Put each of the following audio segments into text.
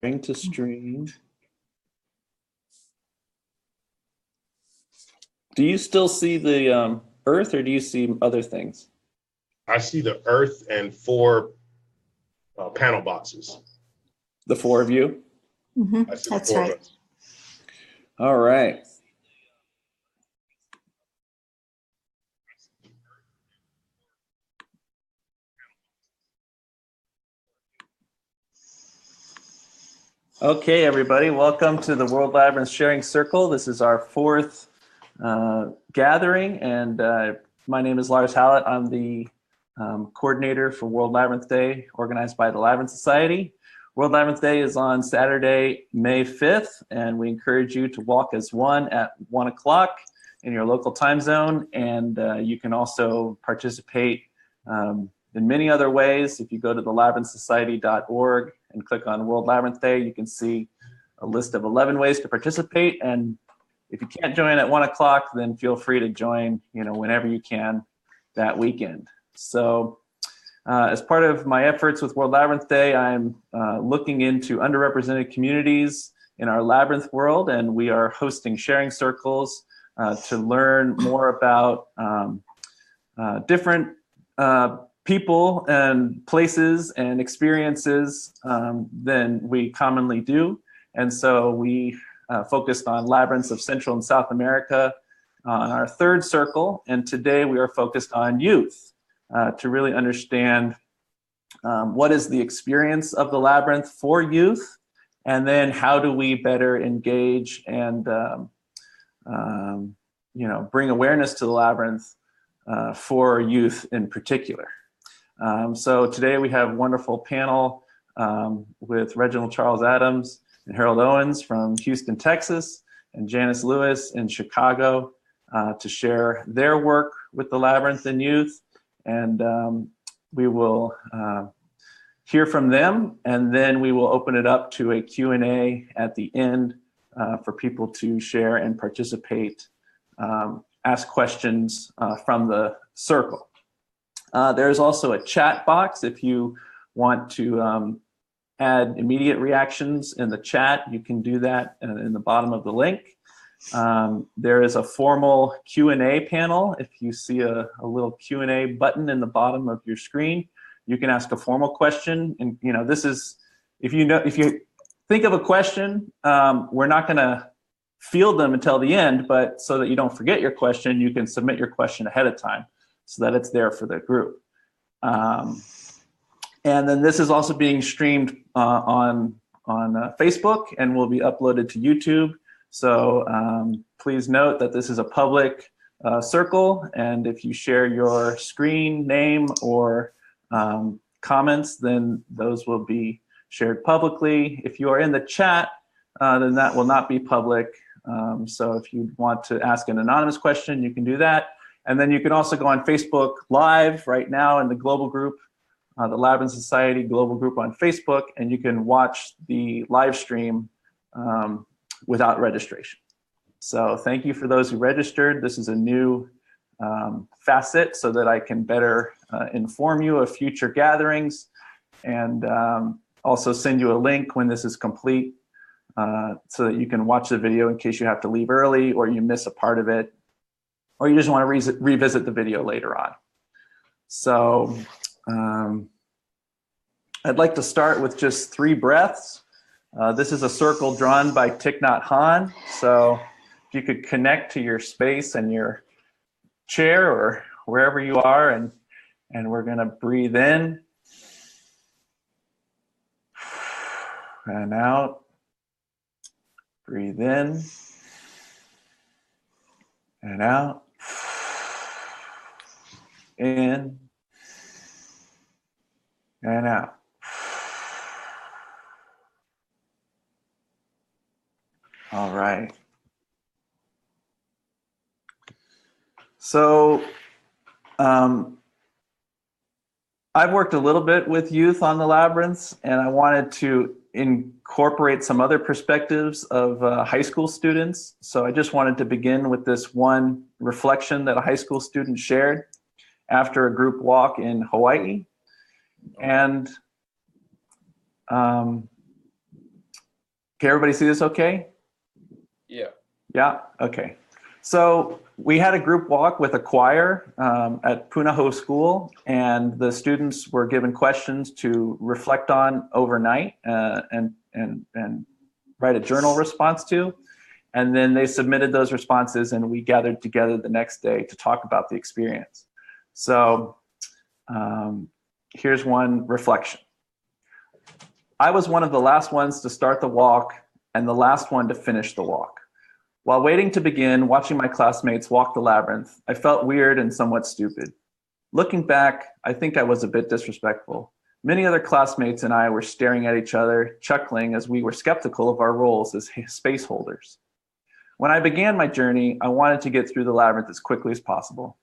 Going to stream. Do you still see the Earth, or do you see other things? I see the Earth and 4 panel boxes. The 4 of you? Mm-hmm. I see That's 4 right. of us. All right. Okay, everybody, welcome to the World Labyrinth Sharing Circle. This is our 4th gathering, and my name is Lars Hallett. I'm the coordinator for World Labyrinth Day, organized by the Labyrinth Society. World Labyrinth Day is on Saturday, May 5th, and we encourage you to walk as one at 1 o'clock in your local time zone, and you can also participate in many other ways. If you go to the labyrinthsociety.org and click on World Labyrinth Day, you can see a list of 11 ways to participate. And if you can't join at 1 o'clock, then feel free to join, whenever you can that weekend. So as part of my efforts with World Labyrinth Day, I'm looking into underrepresented communities in our labyrinth world, and we are hosting sharing circles to learn more about different people and places and experiences than we commonly do. And so we focused on labyrinths of Central and South America on our 3rd circle. And today we are focused on youth to really understand what is the experience of the labyrinth for youth, and then how do we better engage and bring awareness to the labyrinth for youth in particular. So today we have a wonderful panel with Reginald Charles Adams and Harold Owens from Houston, Texas, and Janice Lewis in Chicago to share their work with the labyrinth and youth. And we will hear from them, and then we will open it up to a Q&A at the end for people to share and participate, ask questions from the circle. There's also a chat box. If you want to add immediate reactions in the chat, you can do that in the bottom of the link. There is a formal Q&A panel. If you see a little Q&A button in the bottom of your screen, you can ask a formal question. And this is, if you think of a question, we're not going to field them until the end, but so that you don't forget your question, you can submit your question ahead of time, so that it's there for the group. And then this is also being streamed on Facebook and will be uploaded to YouTube. So please note that this is a public circle, and if you share your screen name or comments, then those will be shared publicly. If you are in the chat, then that will not be public. So if you want to ask an anonymous question, you can do that. And then you can also go on Facebook Live right now in the global group, the Labyrinth Society global group on Facebook, and you can watch the live stream without registration. So thank you for those who registered. This is a new facet so that I can better inform you of future gatherings, and also send you a link when this is complete so that you can watch the video in case you have to leave early or you miss a part of it, or you just want to revisit the video later on. So I'd like to start with just 3 breaths. This is a circle drawn by Thich Nhat Hanh. So if you could connect to your space and your chair or wherever you are, and we're going to breathe in and out. Breathe in and out. In and out. All right. So I've worked a little bit with youth on the labyrinths, and I wanted to incorporate some other perspectives of high school students. So I just wanted to begin with this one reflection that a high school student shared after a group walk in Hawaii. And Can everybody see this okay? Yeah. Yeah, okay. So we had a group walk with a choir at Punahou School, and the students were given questions to reflect on overnight and write a journal response to. And then they submitted those responses, and we gathered together the next day to talk about the experience. So here's one reflection. I was one of the last ones to start the walk and the last one to finish the walk. While waiting to begin, watching my classmates walk the labyrinth, I felt weird and somewhat stupid. Looking back, I think I was a bit disrespectful. Many other classmates and I were staring at each other, chuckling as we were skeptical of our roles as space holders. When I began my journey, I wanted to get through the labyrinth as quickly as possible.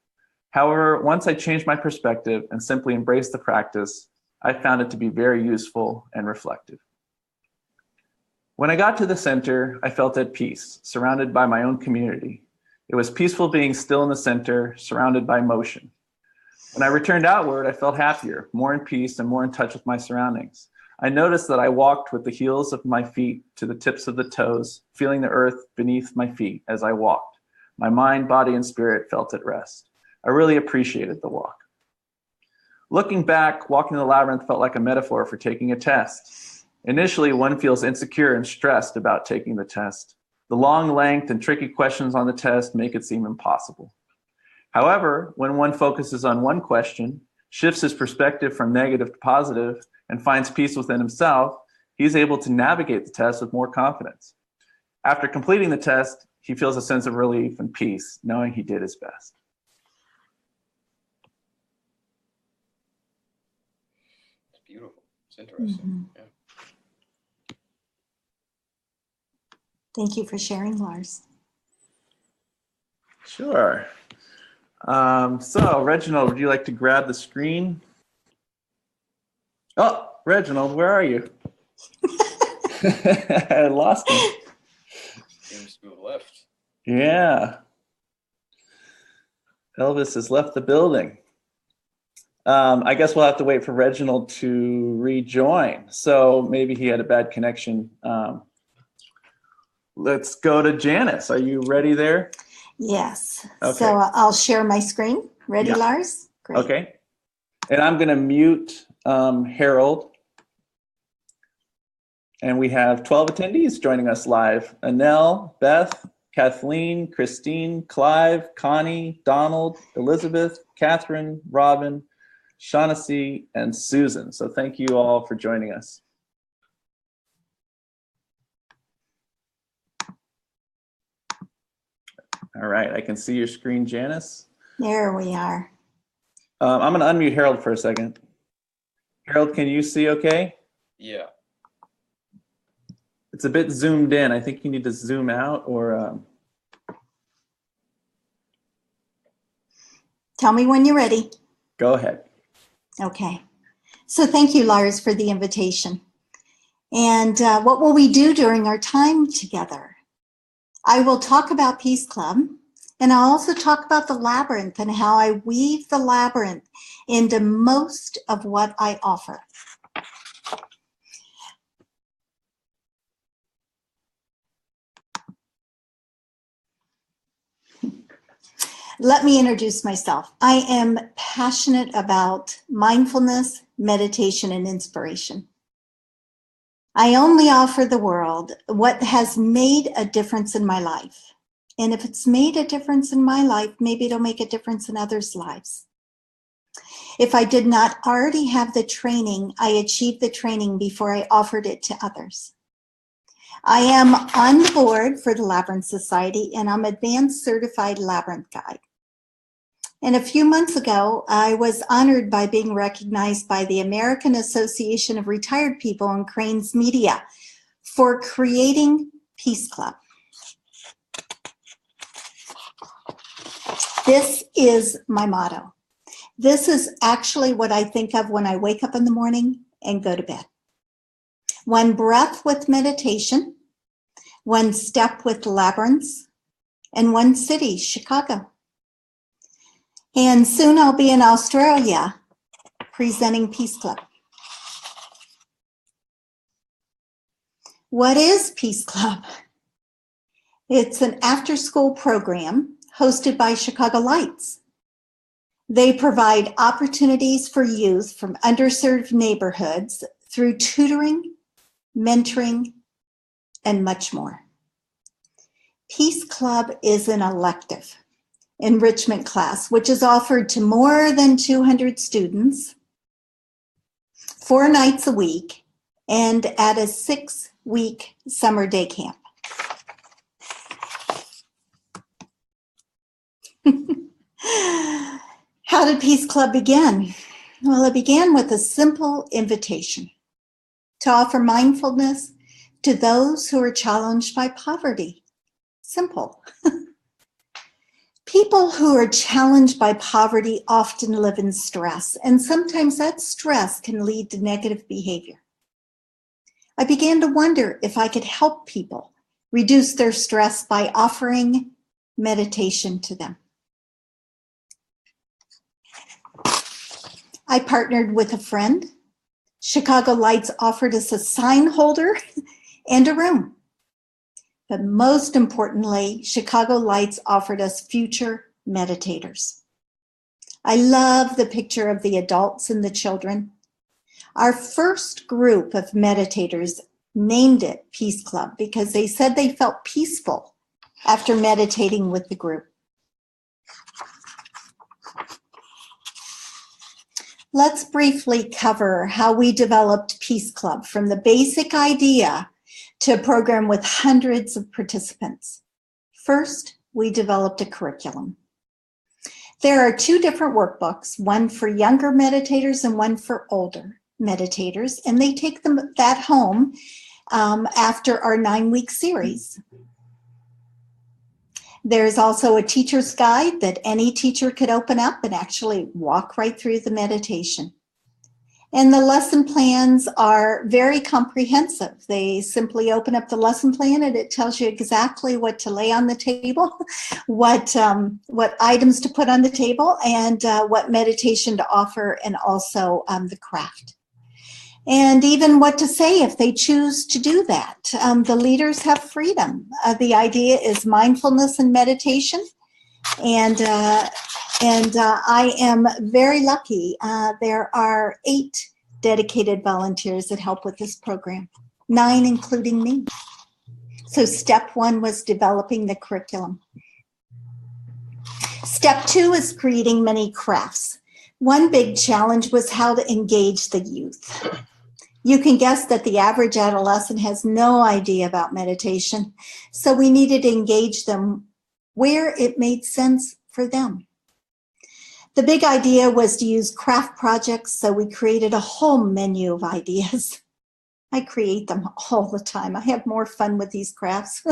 However, once I changed my perspective and simply embraced the practice, I found it to be very useful and reflective. When I got to the center, I felt at peace, surrounded by my own community. It was peaceful being still in the center, surrounded by motion. When I returned outward, I felt happier, more in peace, and more in touch with my surroundings. I noticed that I walked with the heels of my feet to the tips of the toes, feeling the earth beneath my feet as I walked. My mind, body, and spirit felt at rest. I really appreciated the walk. Looking back, walking the labyrinth felt like a metaphor for taking a test. Initially, one feels insecure and stressed about taking the test. The long length and tricky questions on the test make it seem impossible. However, when one focuses on one question, shifts his perspective from negative to positive, and finds peace within himself, he's able to navigate the test with more confidence. After completing the test, he feels a sense of relief and peace, knowing he did his best. It's beautiful. It's interesting. Yeah. Thank you for sharing, Lars. Sure. So, Reginald, would you like to grab the screen? Oh, Reginald, where are you? I lost him. Seems to have left. Yeah. Elvis has left the building. I guess we'll have to wait for Reginald to rejoin. So maybe he had a bad connection. Let's go to Janice. Are you ready there? Yes. Okay. So I'll share my screen. Ready, Yeah. Lars? Great. Okay. And I'm going to mute Harold. And we have 12 attendees joining us live. Anel, Beth, Kathleen, Christine, Clive, Connie, Donald, Elizabeth, Catherine, Robin, Shaughnessy, and Susan. So thank you all for joining us. All right, I can see your screen, Janice. There we are. I'm going to unmute Harold for a second. Harold, can you see okay? Yeah. It's a bit zoomed in. I think you need to zoom out or... Tell me when you're ready. Go ahead. Okay. So thank you, Lars, for the invitation. And what will we do during our time together? I will talk about Peace Club, and I'll also talk about the labyrinth and how I weave the labyrinth into most of what I offer. Let me introduce myself. I am passionate about mindfulness, meditation, and inspiration. I only offer the world what has made a difference in my life. And if it's made a difference in my life, maybe it'll make a difference in others' lives. If I did not already have the training, I achieved the training before I offered it to others. I am on the board for the Labyrinth Society, and I'm Advanced Certified Labyrinth Guide. And a few months ago, I was honored by being recognized by the American Association of Retired People and Cranes Media for creating Peace Club. This is my motto. This is actually what I think of when I wake up in the morning and go to bed. One breath with meditation, one step with labyrinths, and one city, Chicago. And soon I'll be in Australia presenting Peace Club. What is Peace Club? It's an after-school program hosted by Chicago Lights. They provide opportunities for youth from underserved neighborhoods through tutoring, mentoring, and much more. Peace Club is an elective enrichment class, which is offered to more than 200 students 4 nights a week and at a 6-week summer day camp. How did Peace Club begin? Well, it began with a simple invitation to offer mindfulness to those who are challenged by poverty. Simple. People who are challenged by poverty often live in stress, and sometimes that stress can lead to negative behavior. I began to wonder if I could help people reduce their stress by offering meditation to them. I partnered with a friend. Chicago Lights offered us a sign holder and a room. But most importantly, Chicago Lights offered us future meditators. I love the picture of the adults and the children. Our first group of meditators named it Peace Club because they said they felt peaceful after meditating with the group. Let's briefly cover how we developed Peace Club from the basic idea to a program with hundreds of participants. First, we developed a curriculum. There are 2 different workbooks, one for younger meditators and one for older meditators, and they take that home after our 9-week series. There's also a teacher's guide that any teacher could open up and actually walk right through the meditation. And the lesson plans are very comprehensive. They simply open up the lesson plan and it tells you exactly what to lay on the table, what items to put on the table, and what meditation to offer, and also the craft. And even what to say if they choose to do that. The leaders have freedom. The idea is mindfulness and meditation. And I am very lucky. There are 8 dedicated volunteers that help with this program, 9 including me. So step 1 was developing the curriculum. Step 2 is creating many crafts. One big challenge was how to engage the youth. You can guess that the average adolescent has no idea about meditation, so we needed to engage them where it made sense for them. The big idea was to use craft projects, so we created a whole menu of ideas. I create them all the time. I have more fun with these crafts.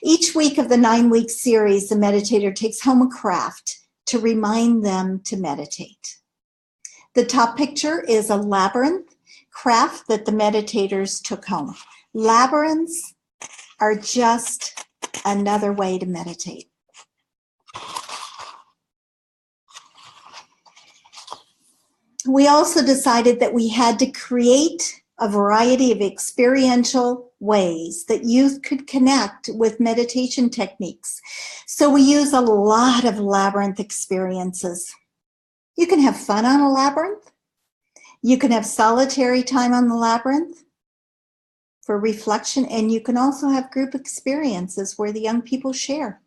Each week of the 9-week series, the meditator takes home a craft to remind them to meditate. The top picture is a labyrinth craft that the meditators took home. Labyrinths are just another way to meditate. We also decided that we had to create a variety of experiential ways that youth could connect with meditation techniques. So we use a lot of labyrinth experiences. You can have fun on a labyrinth. You can have solitary time on the labyrinth for reflection, and you can also have group experiences where the young people share.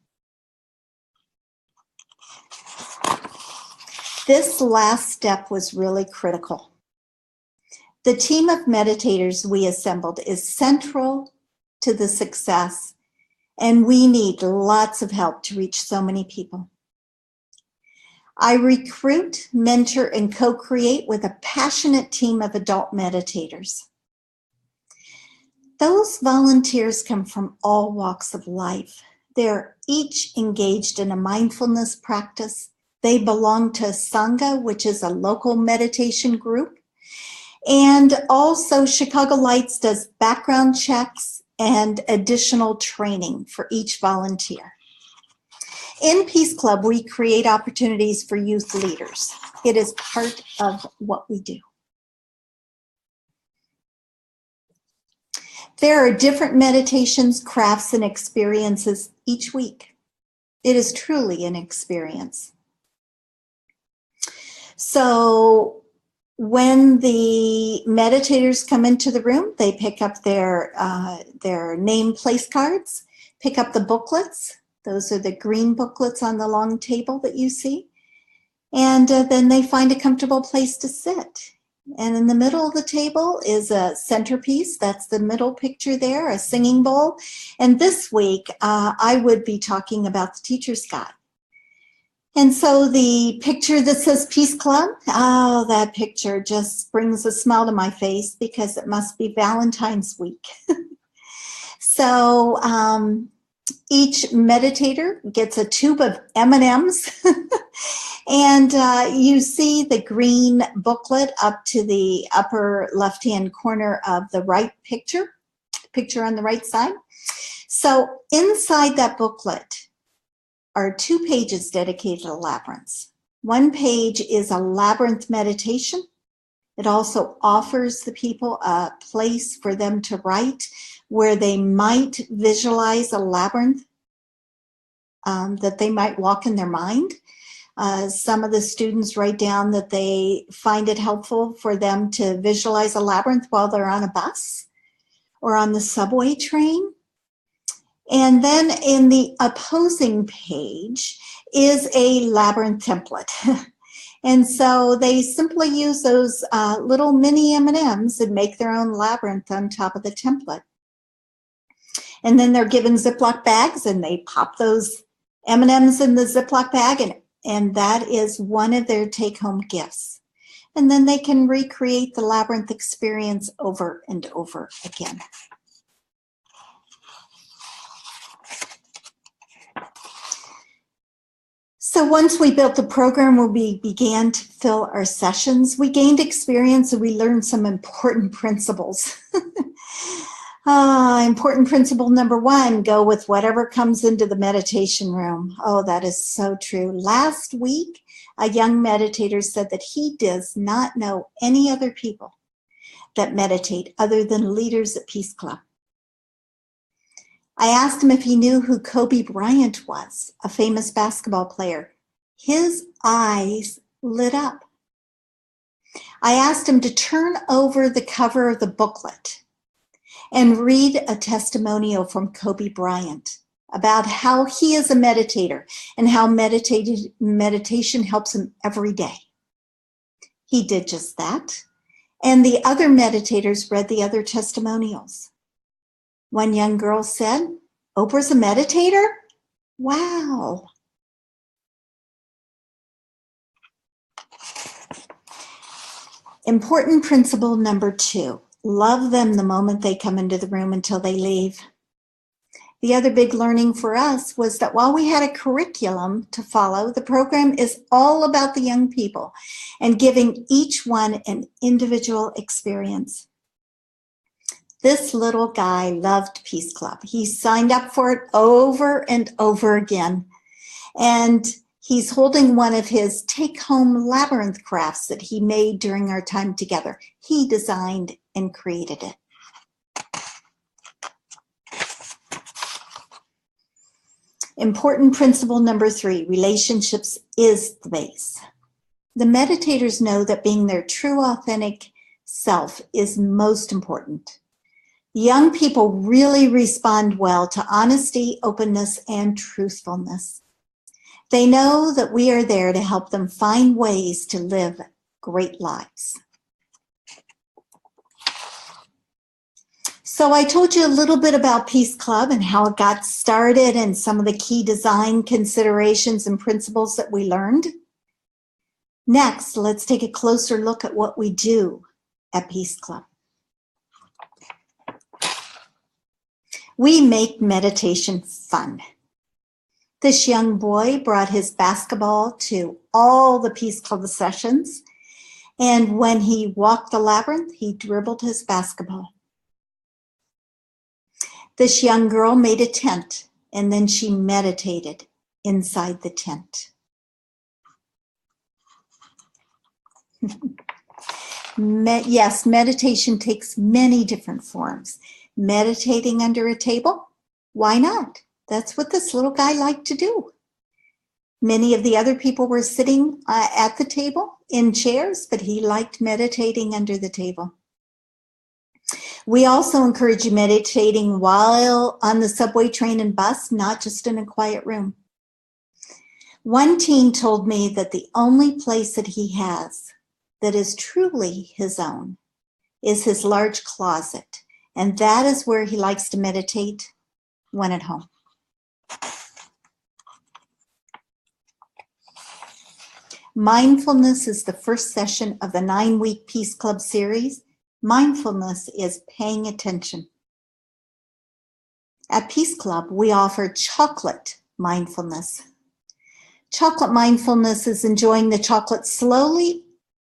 This last step was really critical. The team of meditators we assembled is central to the success, and we need lots of help to reach so many people. I recruit, mentor, and co-create with a passionate team of adult meditators. Those volunteers come from all walks of life. They're each engaged in a mindfulness practice. They belong to Sangha, which is a local meditation group. And also Chicago Lights does background checks and additional training for each volunteer. In Peace Club, we create opportunities for youth leaders. It is part of what we do. There are different meditations, crafts, and experiences each week. It is truly an experience. So when the meditators come into the room, they pick up their name place cards, pick up the booklets. Those are the green booklets on the long table that you see. And then they find a comfortable place to sit. And in the middle of the table is a centerpiece. That's the middle picture there, a singing bowl. And this week, I would be talking about the teacher's guide. And so the picture that says Peace Club, oh, that picture just brings a smile to my face because it must be Valentine's week. So each meditator gets a tube of M&Ms. And you see the green booklet up to the upper left-hand corner of the right picture on the right side. So inside that booklet are 2 pages dedicated to labyrinths. One page is a labyrinth meditation. It also offers the people a place for them to write where they might visualize a labyrinth that they might walk in their mind. Some of the students write down that they find it helpful for them to visualize a labyrinth while they're on a bus or on the subway train. And then in the opposing page is a labyrinth template. And so they simply use those little mini M&Ms and make their own labyrinth on top of the template. And then they're given Ziploc bags and they pop those M&Ms in the Ziploc bag, and that is one of their take-home gifts. And then they can recreate the labyrinth experience over and over again. So once we built the program where we began to fill our sessions, we gained experience and we learned some important principles. Important principle number 1, go with whatever comes into the meditation room. Oh, that is so true. Last week, a young meditator said that he does not know any other people that meditate other than leaders at Peace Club. I asked him if he knew who Kobe Bryant was, a famous basketball player. His eyes lit up. I asked him to turn over the cover of the booklet and read a testimonial from Kobe Bryant about how he is a meditator and how meditation helps him every day. He did just that. And the other meditators read the other testimonials. One young girl said, "Oprah's a meditator? Wow." Important principle number 2, love them the moment they come into the room until they leave. The other big learning for us was that while we had a curriculum to follow, the program is all about the young people and giving each one an individual experience. This little guy loved Peace Club. He signed up for it over and over again. And he's holding one of his take-home labyrinth crafts that he made during our time together. He designed and created it. Important principle number 3, relationships is the base. The meditators know that being their true, authentic self is most important. Young people really respond well to honesty, openness, and truthfulness. They know that we are there to help them find ways to live great lives. So I told you a little bit about Peace Club and how it got started and some of the key design considerations and principles that we learned. Next, let's take a closer look at what we do at Peace Club. We make meditation fun. This young boy brought his basketball to all the Peace Club sessions, and when he walked the labyrinth, he dribbled his basketball. This young girl made a tent, and then she meditated inside the tent. Yes, meditation takes many different forms. meditating under a table? Why not? That's what this little guy liked to do. Many of the other people were sitting at the table in chairs, but he liked meditating under the table. We also encourage you meditating while on the subway, train, and bus, not just in a quiet room. One teen told me that the only place that he has that is truly his own is his large closet, and that is where he likes to meditate when at home. Mindfulness is the first session of the 9-week Peace Club series. Mindfulness is paying attention. At Peace Club, we offer chocolate mindfulness. Chocolate mindfulness is enjoying the chocolate slowly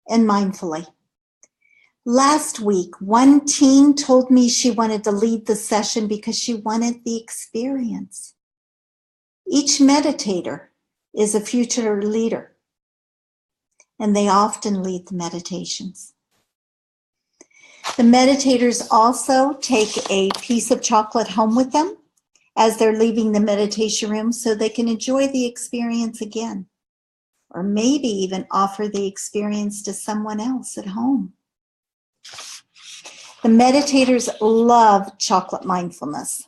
and mindfully. Last week, one teen told me she wanted to lead the session because she wanted the experience. Each meditator is a future leader, and they often lead the meditations. The meditators also take a piece of chocolate home with them as they're leaving the meditation room so they can enjoy the experience again, or maybe even offer the experience to someone else at home. The meditators love chocolate mindfulness.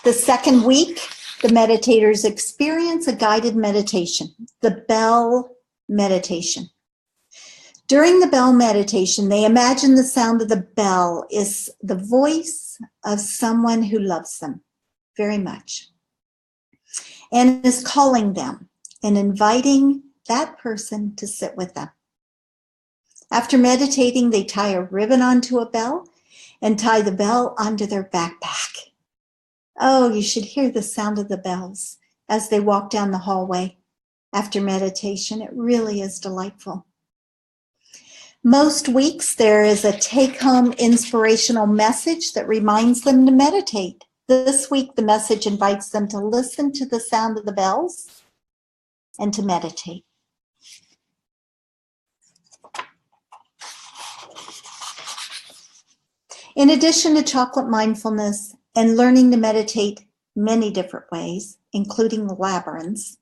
The second week, the meditators experience a guided meditation, the bell meditation. During the bell meditation, they imagine the sound of the bell is the voice of someone who loves them very much and is calling them and inviting that person to sit with them. After meditating, they tie a ribbon onto a bell and tie the bell onto their backpack. Oh, you should hear the sound of the bells as they walk down the hallway after meditation. It really is delightful. Most weeks, there is a take-home inspirational message that reminds them to meditate. This week, the message invites them to listen to the sound of the bells and to meditate. In addition to chocolate mindfulness and learning to meditate many different ways, including labyrinths,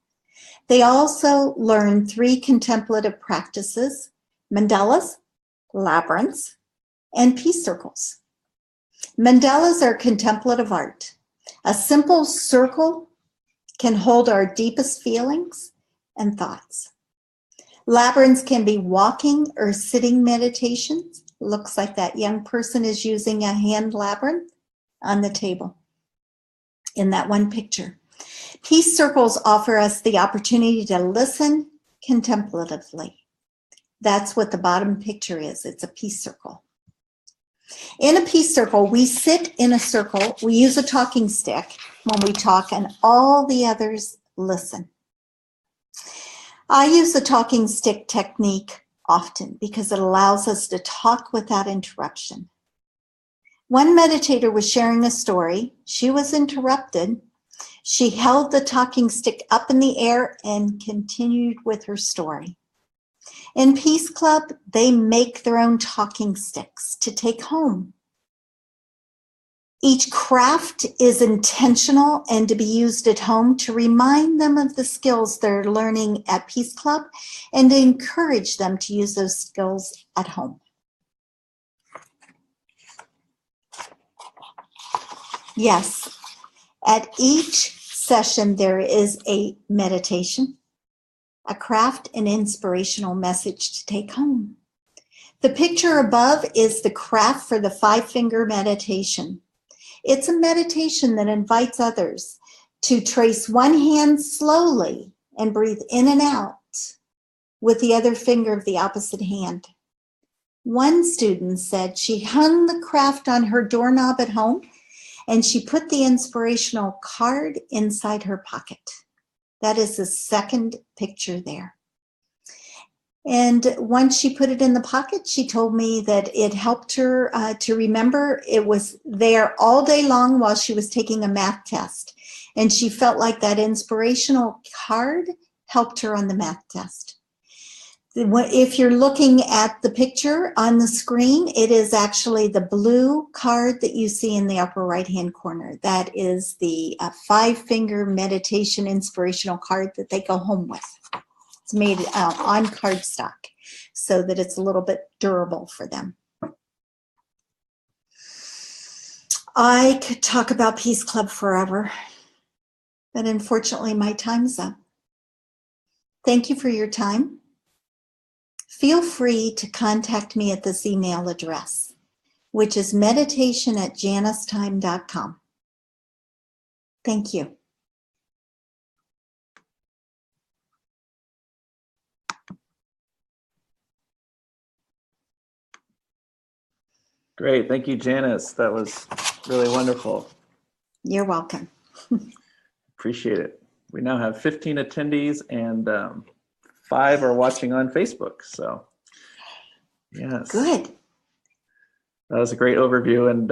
they also learn 3 contemplative practices: mandalas, labyrinths, and peace circles. Mandalas are contemplative art. A simple circle can hold our deepest feelings and thoughts. Labyrinths can be walking or sitting meditations. Looks like that young person is using a hand labyrinth on the table in that one picture. Peace circles offer us the opportunity to listen contemplatively. That's what the bottom picture is. It's a peace circle. In a peace circle, we sit in a circle. We use a talking stick when we talk, and all the others listen. I use the talking stick technique often because it allows us to talk without interruption. One meditator was sharing a story. She was interrupted. She held the talking stick up in the air and continued with her story. In Peace Club, they make their own talking sticks to take home. Each craft is intentional and to be used at home to remind them of the skills they're learning at Peace Club and to encourage them to use those skills at home. Yes, at each session there is a meditation, a craft, and inspirational message to take home. The picture above is the craft for the 5-finger meditation. It's a meditation that invites others to trace one hand slowly and breathe in and out with the other finger of the opposite hand. One student said she hung the craft on her doorknob at home and she put the inspirational card inside her pocket. That is the second picture there. And once she put it in the pocket, she told me that it helped her to remember. It was there all day long while she was taking a math test. And she felt like that inspirational card helped her on the math test. If you're looking at the picture on the screen, it is actually the blue card that you see in the upper right-hand corner. That is the 5-finger meditation inspirational card that they go home with. It's made on cardstock so that it's a little bit durable for them. I could talk about Peace Club forever, but unfortunately my time's up. Thank you for your time. Feel free to contact me at this email address, which is meditation@janicetime.com. Thank you. Great. Thank you, Janice. That was really wonderful. You're welcome. Appreciate it. We now have 15 attendees and 5 are watching on Facebook. So, yes. Good. That was a great overview. And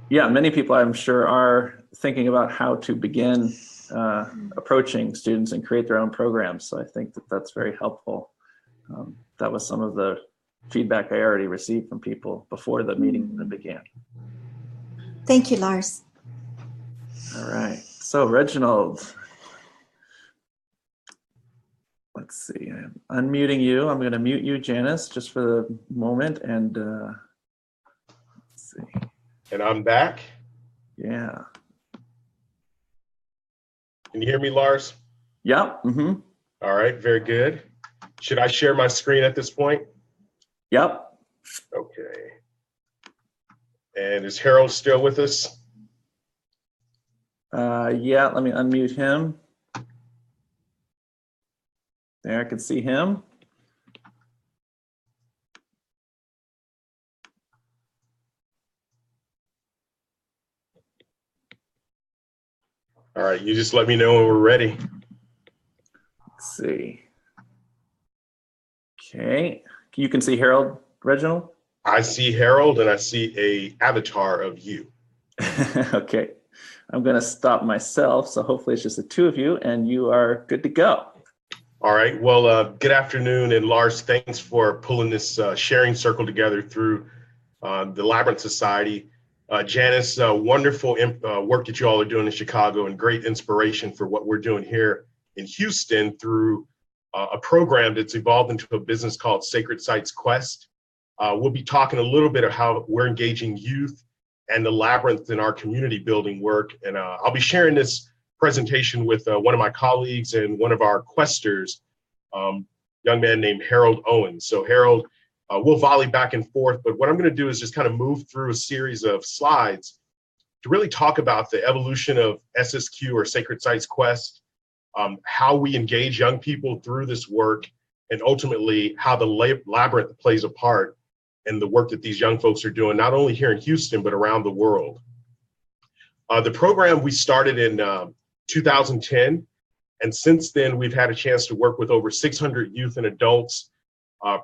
yeah, many people I'm sure are thinking about how to begin approaching students and create their own programs. So I think that that's very helpful. That was some of the feedback I already received from people before the meeting began. Thank you, Lars. All right. So Reginald, let's see. I'm unmuting you. I'm going to mute you, Janice, just for the moment. And let's see. And I'm back. Yeah. Can you hear me, Lars? Yep. Mm-hmm. All right, very good. Should I share my screen at this point? Yep. Okay. And is Harold still with us? Yeah, let me unmute him. There, I can see him. All right, you just let me know when we're ready. Let's see. Okay, you can see Harold, Reginald? I see Harold and I see a avatar of you. Okay, I'm gonna stop myself, so hopefully it's just the two of you and you are good to go. All right, well, good afternoon, and Lars, thanks for pulling this sharing circle together through the Labyrinth Society. Janice, wonderful work that you all are doing in Chicago and great inspiration for what we're doing here in Houston through a program that's evolved into a business called Sacred Sites Quest. We'll be talking a little bit of how we're engaging youth and the Labyrinth in our community building work. And I'll be sharing this presentation with one of my colleagues and one of our questers, young man named Harold Owens. So Harold, we'll volley back and forth, but what I'm going to do is just kind of move through a series of slides to really talk about the evolution of SSQ or Sacred Sites Quest, how we engage young people through this work, and ultimately how the Labyrinth plays a part in the work that these young folks are doing, not only here in Houston, but around the world. The program we started in 2010, and since then we've had a chance to work with over 600 youth and adults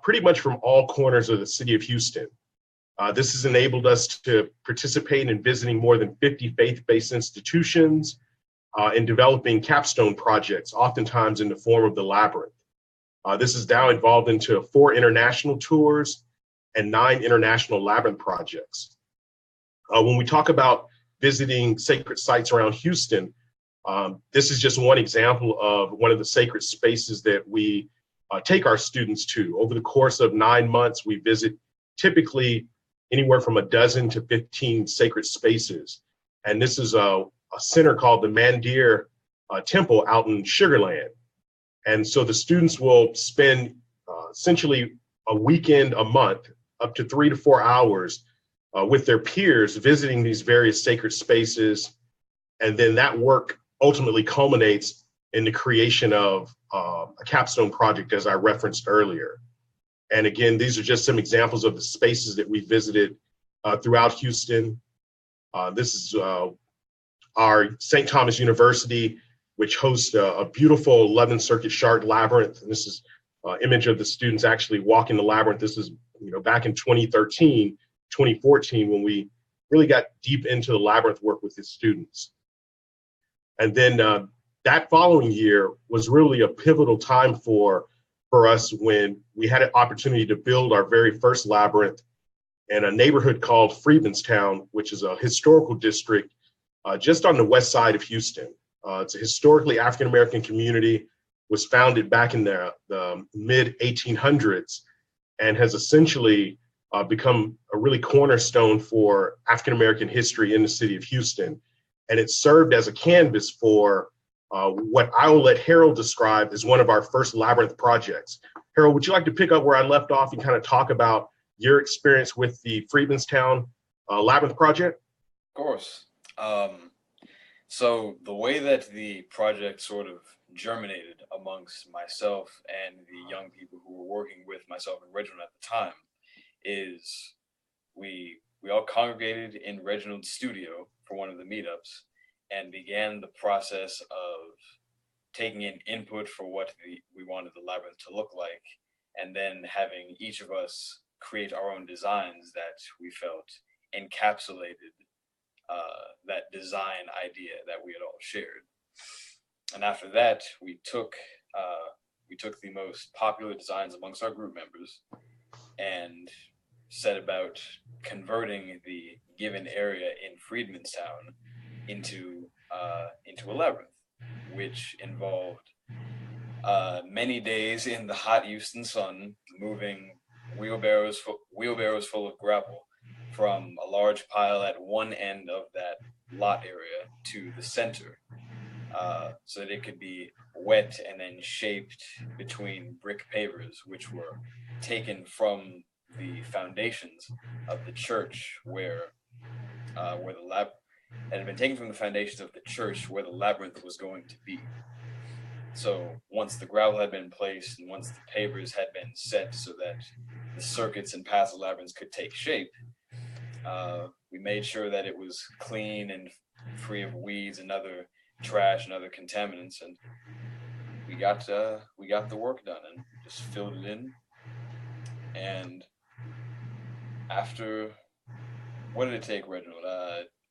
pretty much from all corners of the city of Houston. This has enabled us to participate in visiting more than 50 faith-based institutions and developing capstone projects, oftentimes in the form of the Labyrinth. This is now evolved into 4 international tours and 9 international Labyrinth projects. When we talk about visiting sacred sites around Houston, this is just one example of one of the sacred spaces that we take our students to. Over the course of 9 months, we visit typically anywhere from 12 to 15 sacred spaces. And this is a center called the Mandir Temple out in Sugar Land. And so the students will spend essentially a weekend, a month, up to 3 to 4 hours with their peers visiting these various sacred spaces. And then that work ultimately culminates in the creation of a capstone project, as I referenced earlier. And again, these are just some examples of the spaces that we visited throughout Houston. This is our St. Thomas University, which hosts a beautiful 11th Circuit Shard Labyrinth. And this is an image of the students actually walking the Labyrinth. This is back in 2013, 2014, when we really got deep into the Labyrinth work with the students. And then that following year was really a pivotal time for for us when we had an opportunity to build our very first labyrinth in a neighborhood called Freedmanstown, which is a historical district just on the west side of Houston. It's a historically African-American community, was founded back in the mid 1800s, and has essentially become a really cornerstone for African-American history in the city of Houston. And it served as a canvas for what I will let Harold describe as one of our first labyrinth projects. Harold, would you like to pick up where I left off and kind of talk about your experience with the Freedmanstown Labyrinth project? Of course. So the way that the project sort of germinated amongst myself and the young people who were working with myself and Reginald at the time is we all congregated in Reginald's studio for one of the meetups and began the process of taking in input for what we wanted the labyrinth to look like, and then having each of us create our own designs that we felt encapsulated that design idea that we had all shared. And after that, we took the most popular designs amongst our group members and set about converting the given area in Freedmanstown into a labyrinth, which involved many days in the hot Houston sun, moving wheelbarrows full of gravel from a large pile at one end of that lot area to the center, so that it could be wet and then shaped between brick pavers, which were taken from the foundations of the church where the lab had been taken from the foundations of the church where the labyrinth was going to be. So once the gravel had been placed and once the pavers had been set so that the circuits and paths of labyrinths could take shape, we made sure that it was clean and free of weeds and other trash and other contaminants, and we got the work done and just filled it in. And after, what did it take, Reginald?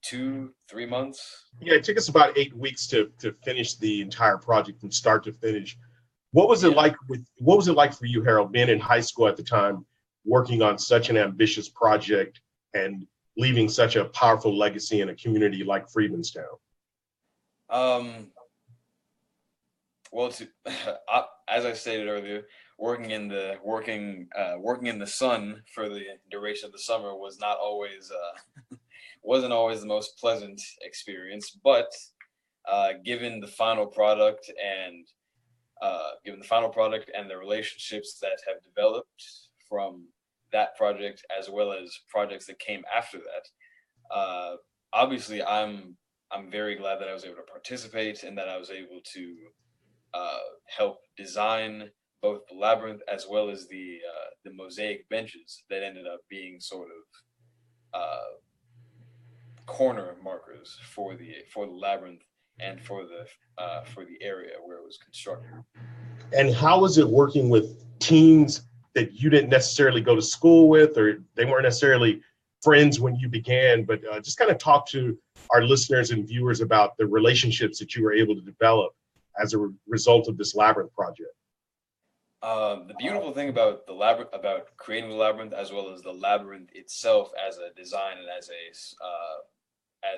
2-3 months? Yeah, it took us about 8 weeks to finish the entire project from start to finish. What was it like for you, Harold, being in high school at the time, working on such an ambitious project and leaving such a powerful legacy in a community like Freedmanstown? Well, as I stated earlier, working in the sun for the duration of the summer was not always wasn't always the most pleasant experience. But given the final product and the relationships that have developed from that project, as well as projects that came after that, obviously I'm very glad that I was able to participate and that I was able to help design both the labyrinth as well as the mosaic benches that ended up being sort of corner markers for the labyrinth and for the area where it was constructed. And how was it working with teens that you didn't necessarily go to school with, or they weren't necessarily friends when you began, but just kind of talk to our listeners and viewers about the relationships that you were able to develop as a result of this labyrinth project? The beautiful thing about the labyrinth, about creating the labyrinth, as well as the labyrinth itself as a design and as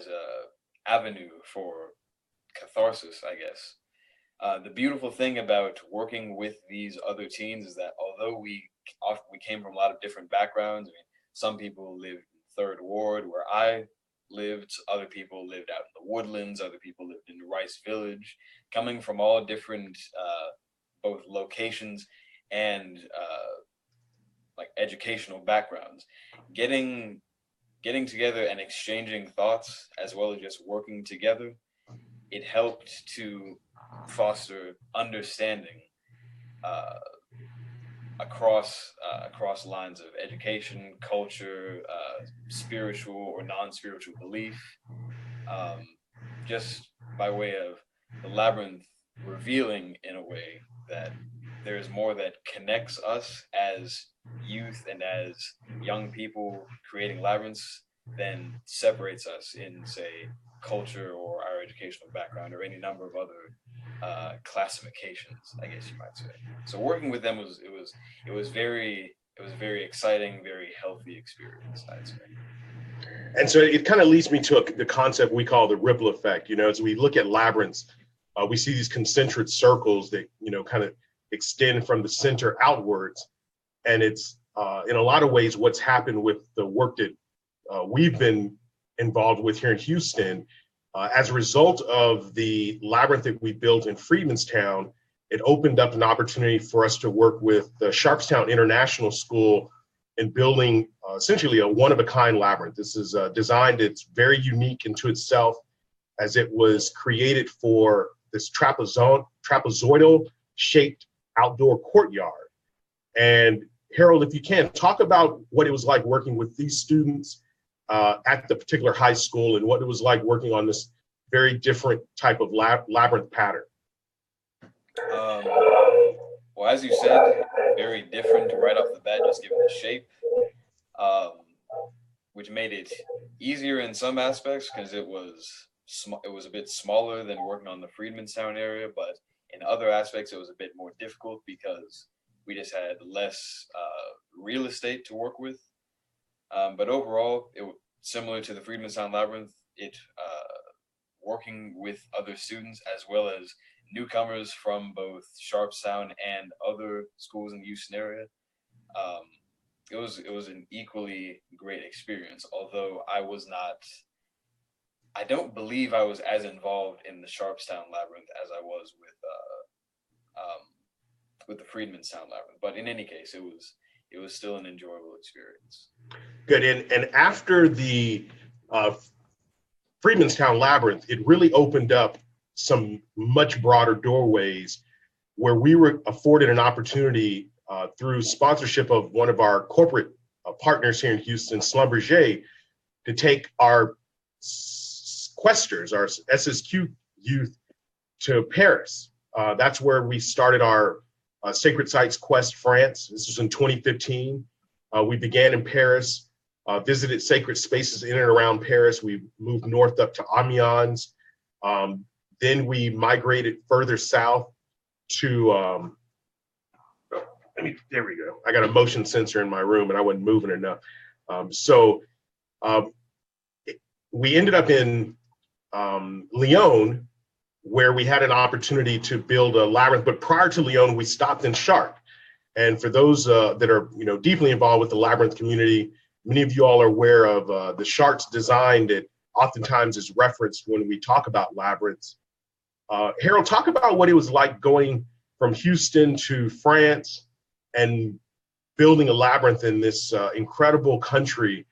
a avenue for catharsis, I guess. The beautiful thing about working with these other teens is that although we came from a lot of different backgrounds, I mean, some people lived in Third Ward where I lived, other people lived out in the Woodlands, other people lived in Rice Village, coming from all different both locations and like educational backgrounds, getting together and exchanging thoughts as well as just working together, it helped to foster understanding across lines of education, culture, spiritual or non-spiritual belief, just by way of the labyrinth revealing in a way that there is more that connects us as youth and as young people creating labyrinths than separates us in, say, culture or our educational background or any number of other classifications, I guess you might say. So working with them was very exciting, very healthy experience, I'd say. And so it kind of leads me to the concept we call the ripple effect. You know, as we look at labyrinths, we see these concentric circles that, you know, kind of extend from the center outwards. And it's in a lot of ways what's happened with the work that we've been involved with here in Houston. As a result of the labyrinth that we built in Freedmanstown, it opened up an opportunity for us to work with the Sharpstown International School in building essentially a one-of-a-kind labyrinth. This is designed, it's very unique into itself, as it was created for this trapezoidal shaped outdoor courtyard. And Harold, if you can, talk about what it was like working with these students at the particular high school and what it was like working on this very different type of labyrinth pattern. Well, as you said, very different right off the bat, just given the shape, which made it easier in some aspects because it was a bit smaller than working on the Freedmanstown area, but in other aspects, it was a bit more difficult because we just had less real estate to work with. But overall, it was similar to the Freedmanstown Labyrinth. Working with other students as well as newcomers from both Sharpstown and other schools in the Houston area, it was an equally great experience. Although I don't believe I was as involved in the Sharpstown Labyrinth as I was with the Freedmanstown Labyrinth. But in any case, it was still an enjoyable experience. Good. And after the Freedmanstown Labyrinth, it really opened up some much broader doorways where we were afforded an opportunity through sponsorship of one of our corporate partners here in Houston, Schlumberger, to take our questers, our SSQ youth, to Paris. That's where we started our Sacred Sites Quest France. This was in 2015. We began in Paris, visited sacred spaces in and around Paris. We moved north up to Amiens. Then we migrated further south to, there we go. I got a motion sensor in my room and I wasn't moving enough. We ended up in Lyon, where we had an opportunity to build a labyrinth. But prior to Lyon, we stopped in Chartres. And for those that are deeply involved with the labyrinth community, many of you all are aware of the Chartres design that oftentimes is referenced when we talk about labyrinths. Harold, talk about what it was like going from Houston to France and building a labyrinth in this incredible country.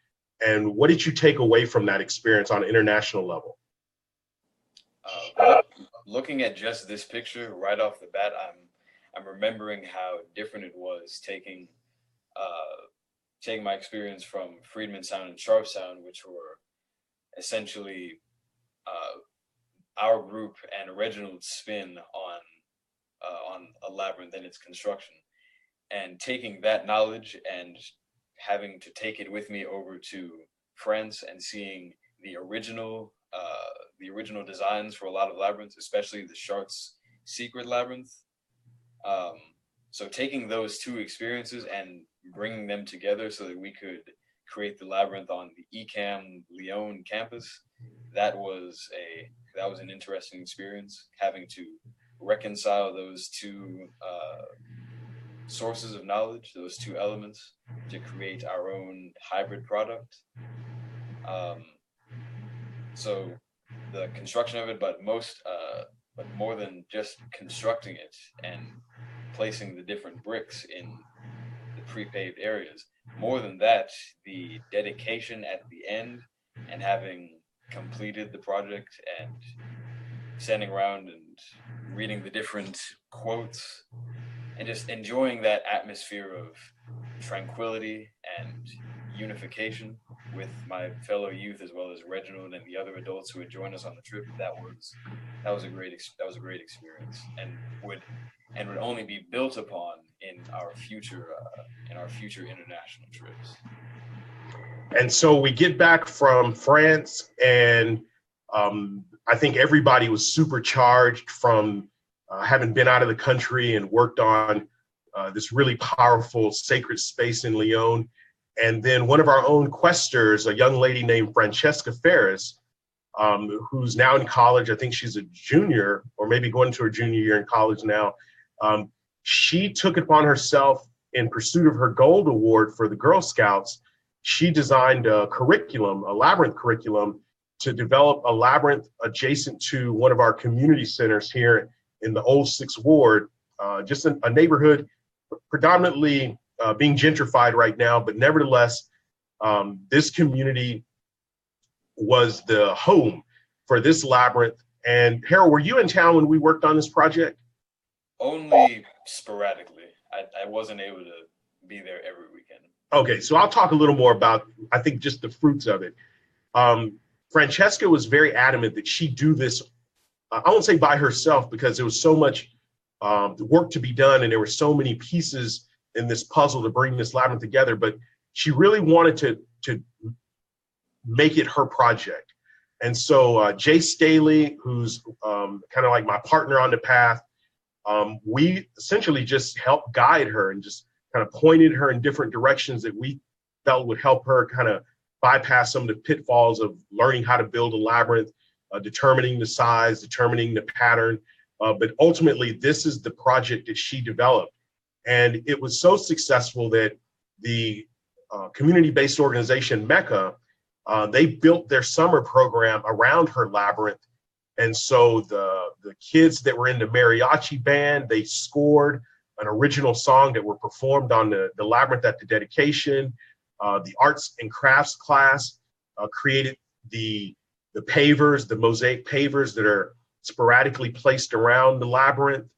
And what did you take away from that experience on an international level? Looking at just this picture right off the bat, I'm remembering how different it was taking my experience from Freedmanstown and Sharpstown, which were essentially our group and Reginald's spin on a labyrinth and its construction, and taking that knowledge and having to take it with me over to France and seeing the original designs for a lot of labyrinths, especially the Chartres Secret Labyrinth. So taking those two experiences and bringing them together so that we could create the labyrinth on the ECAM Lyon campus, that was an interesting experience, having to reconcile those two sources of knowledge, those two elements, to create our own hybrid product. So the construction of it, but more than just constructing it and placing the different bricks in the pre-paved areas, more than that, the dedication at the end and having completed the project and standing around and reading the different quotes and just enjoying that atmosphere of tranquility and unification with my fellow youth, as well as Reginald and the other adults who had joined us on the trip. That was a great experience, and would only be built upon in our future international trips. And so we get back from France, and I think everybody was supercharged from having been out of the country and worked on this really powerful sacred space in Lyon. And then one of our own questers, a young lady named Francesca Ferris, who's now in college. I think she's a junior or maybe going to her junior year in college now. She took it upon herself in pursuit of her gold award for the Girl Scouts. She designed a curriculum, a labyrinth curriculum, to develop a labyrinth adjacent to one of our community centers here in the Old Sixth Ward, just a neighborhood predominantly being gentrified right now, but nevertheless, this community was the home for this labyrinth. And Harold, were you in town when we worked on this project? Only sporadically. I wasn't able to be there every weekend. Okay, so I'll talk a little more about, I think, just the fruits of it. Francesca was very adamant that she do this, I won't say by herself, because there was so much work to be done and there were so many pieces in this puzzle to bring this labyrinth together, but she really wanted to make it her project. And so Jay Staley, who's kind of like my partner on the path, we essentially just helped guide her and just kind of pointed her in different directions that we felt would help her kind of bypass some of the pitfalls of learning how to build a labyrinth, determining the size, determining the pattern. But ultimately, this is the project that she developed. And it was so successful that the community-based organization, Mecca, they built their summer program around her labyrinth. And so the kids that were in the mariachi band, they scored an original song that were performed on the labyrinth at the dedication. The arts and crafts class created the pavers, the mosaic pavers that are sporadically placed around the labyrinth.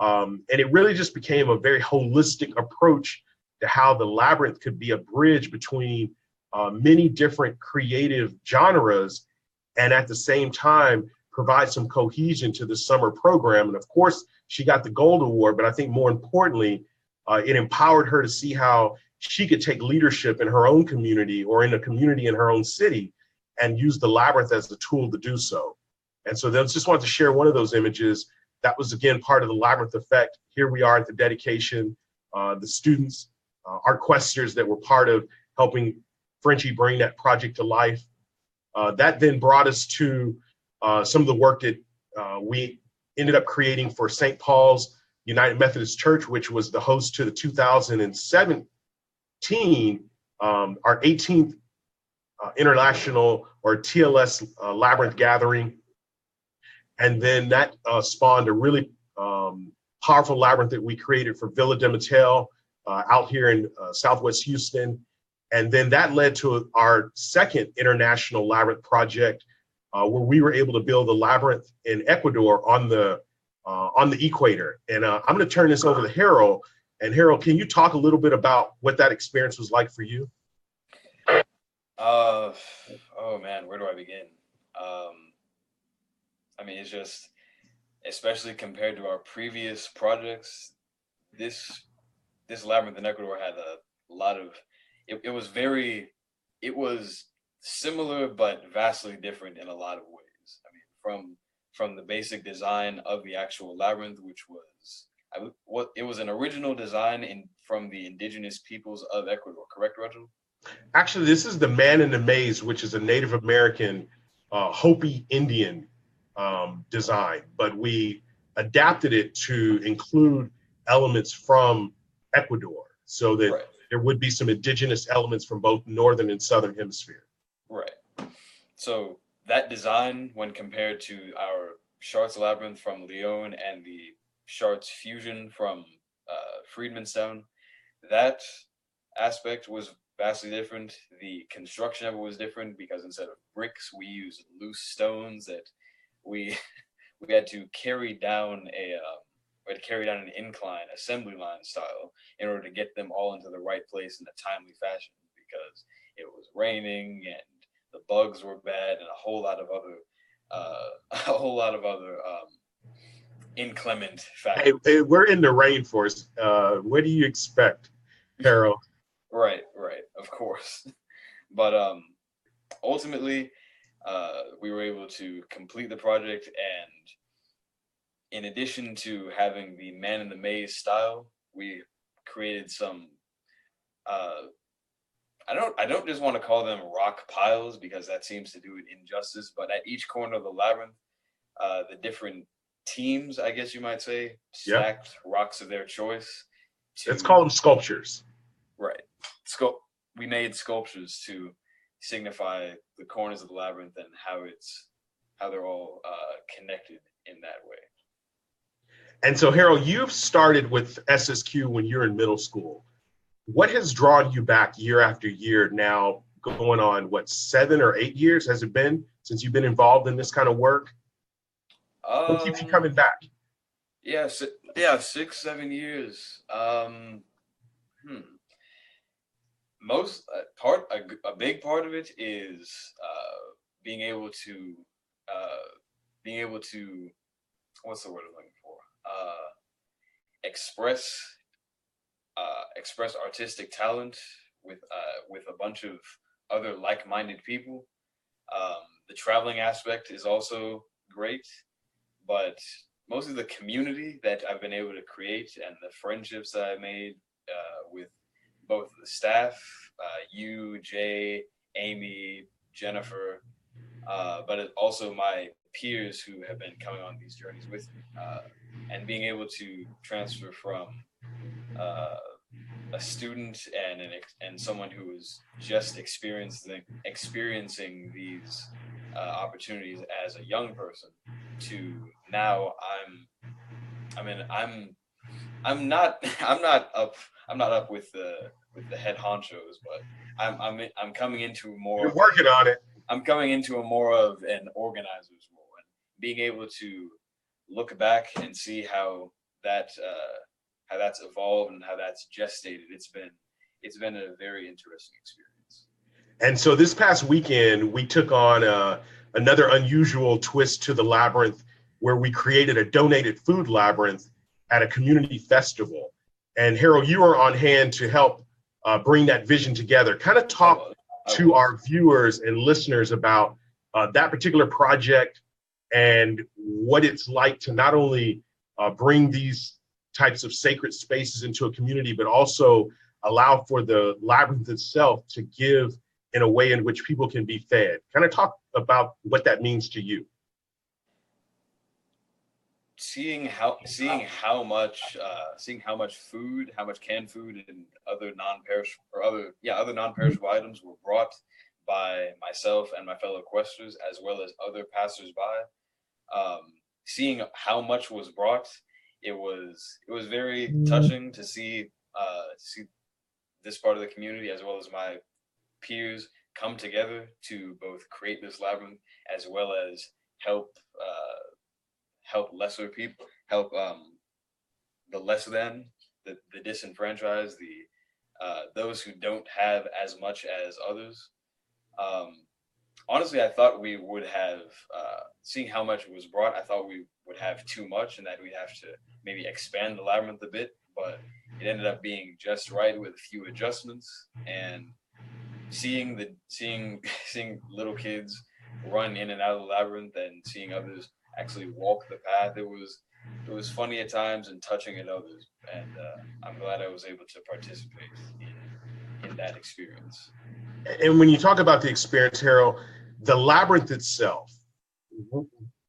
And it really just became a very holistic approach to how the labyrinth could be a bridge between many different creative genres, and at the same time provide some cohesion to the summer program. And of course, she got the gold award, but I think more importantly, it empowered her to see how she could take leadership in her own community or in a community in her own city and use the labyrinth as a tool to do so. And so then just wanted to share one of those images. That was, again, part of the labyrinth effect. Here we are at the dedication, the students, our questers that were part of helping Frenchie bring that project to life. That then brought us to some of the work that we ended up creating for St. Paul's United Methodist Church, which was the host to the 2017, our 18th international or TLS Labyrinth gathering. And then that spawned a really powerful labyrinth that we created for Villa de Mattel out here in Southwest Houston. And then that led to our second international labyrinth project where we were able to build a labyrinth in Ecuador on the equator. And I'm going to turn this over to Harold. And Harold, can you talk a little bit about what that experience was like for you? Oh man, where do I begin? I mean, it's just, especially compared to our previous projects, this labyrinth in Ecuador had a lot of, it was similar but vastly different in a lot of ways. I mean, from the basic design of the actual labyrinth, which was, it was an original design from the indigenous peoples of Ecuador, correct, Reginald? Actually, this is the Man in the Maze, which is a Native American Hopi Indian design, but we adapted it to include elements from Ecuador so that there would be some indigenous elements from both northern and southern hemisphere. Right. So that design, when compared to our Chartres Labyrinth from Lyon and the Chartres Fusion from Friedmanstown, that aspect was vastly different. The construction of it was different because instead of bricks, we used loose stones that we had to carry down an incline, assembly line style, in order to get them all into the right place in a timely fashion, because it was raining and the bugs were bad and a whole lot of other inclement factors. Hey, we're in the rainforest. What do you expect, Harold? Right, of course. But ultimately, we were able to complete the project, and in addition to having the man in the maze style, we created some, I don't just want to call them rock piles because that seems to do it injustice, but at each corner of the labyrinth, the different teams, I guess you might say, stacked rocks of their choice. Let's call them sculptures. Right. We made sculptures to signify the corners of the labyrinth and how they're all connected in that way. And so, Harold, you've started with SSQ when you're in middle school. What has drawn you back year after year now, going on, what, 7 or 8 years has it been since you've been involved in this kind of work? What keeps you coming back? Yeah, 6, 7 years. A big part of it is being able to what's the word I'm looking for? Express artistic talent with a bunch of other like-minded people. The traveling aspect is also great, but mostly the community that I've been able to create and the friendships that I made with both the staff, you, Jay, Amy, Jennifer, but also my peers who have been coming on these journeys with me, and being able to transfer from a student and someone who is just experiencing these opportunities as a young person to now I'm not up with the head honchos, but I'm coming into more. You're working on it. I'm coming into a more of an organizer's role and being able to look back and see how that's evolved and how that's gestated. It's been a very interesting experience. And so this past weekend, we took on another unusual twist to the labyrinth, where we created a donated food labyrinth at a community festival. And Harold, you are on hand to help bring that vision together. Kind of talk to our viewers and listeners about that particular project and what it's like to not only bring these types of sacred spaces into a community, but also allow for the labyrinth itself to give in a way in which people can be fed. Kind of talk about what that means to you. Seeing how much food, how much canned food and other non-perishable items were brought by myself and my fellow questers, as well as other passersby. Seeing how much was brought, it was very touching to see this part of the community, as well as my peers, come together to both create this labyrinth as well as help lesser people, help the less than, the disenfranchised, those who don't have as much as others. Honestly, I thought we would have, seeing how much was brought, I thought we would have too much and that we'd have to maybe expand the labyrinth a bit, but it ended up being just right with a few adjustments. And seeing little kids run in and out of the labyrinth and seeing others actually walk the path, it was funny at times and touching at others, and I'm glad I was able to participate in that experience. And when you talk about the experience, Harold, the labyrinth itself,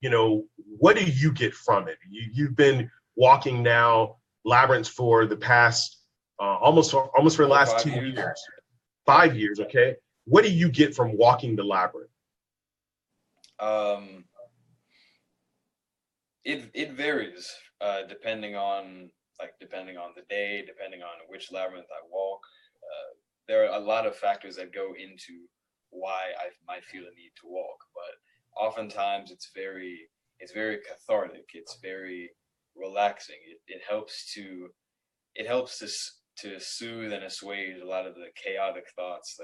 you know, what do you get from it? You've been walking now labyrinths for the past almost for the last 2 years. 5 years, okay? What do you get from walking the labyrinth? It varies depending on the day, depending on which labyrinth I walk. There are a lot of factors that go into why I might feel a need to walk, but oftentimes it's very cathartic. It's very relaxing. It helps to soothe and assuage a lot of the chaotic thoughts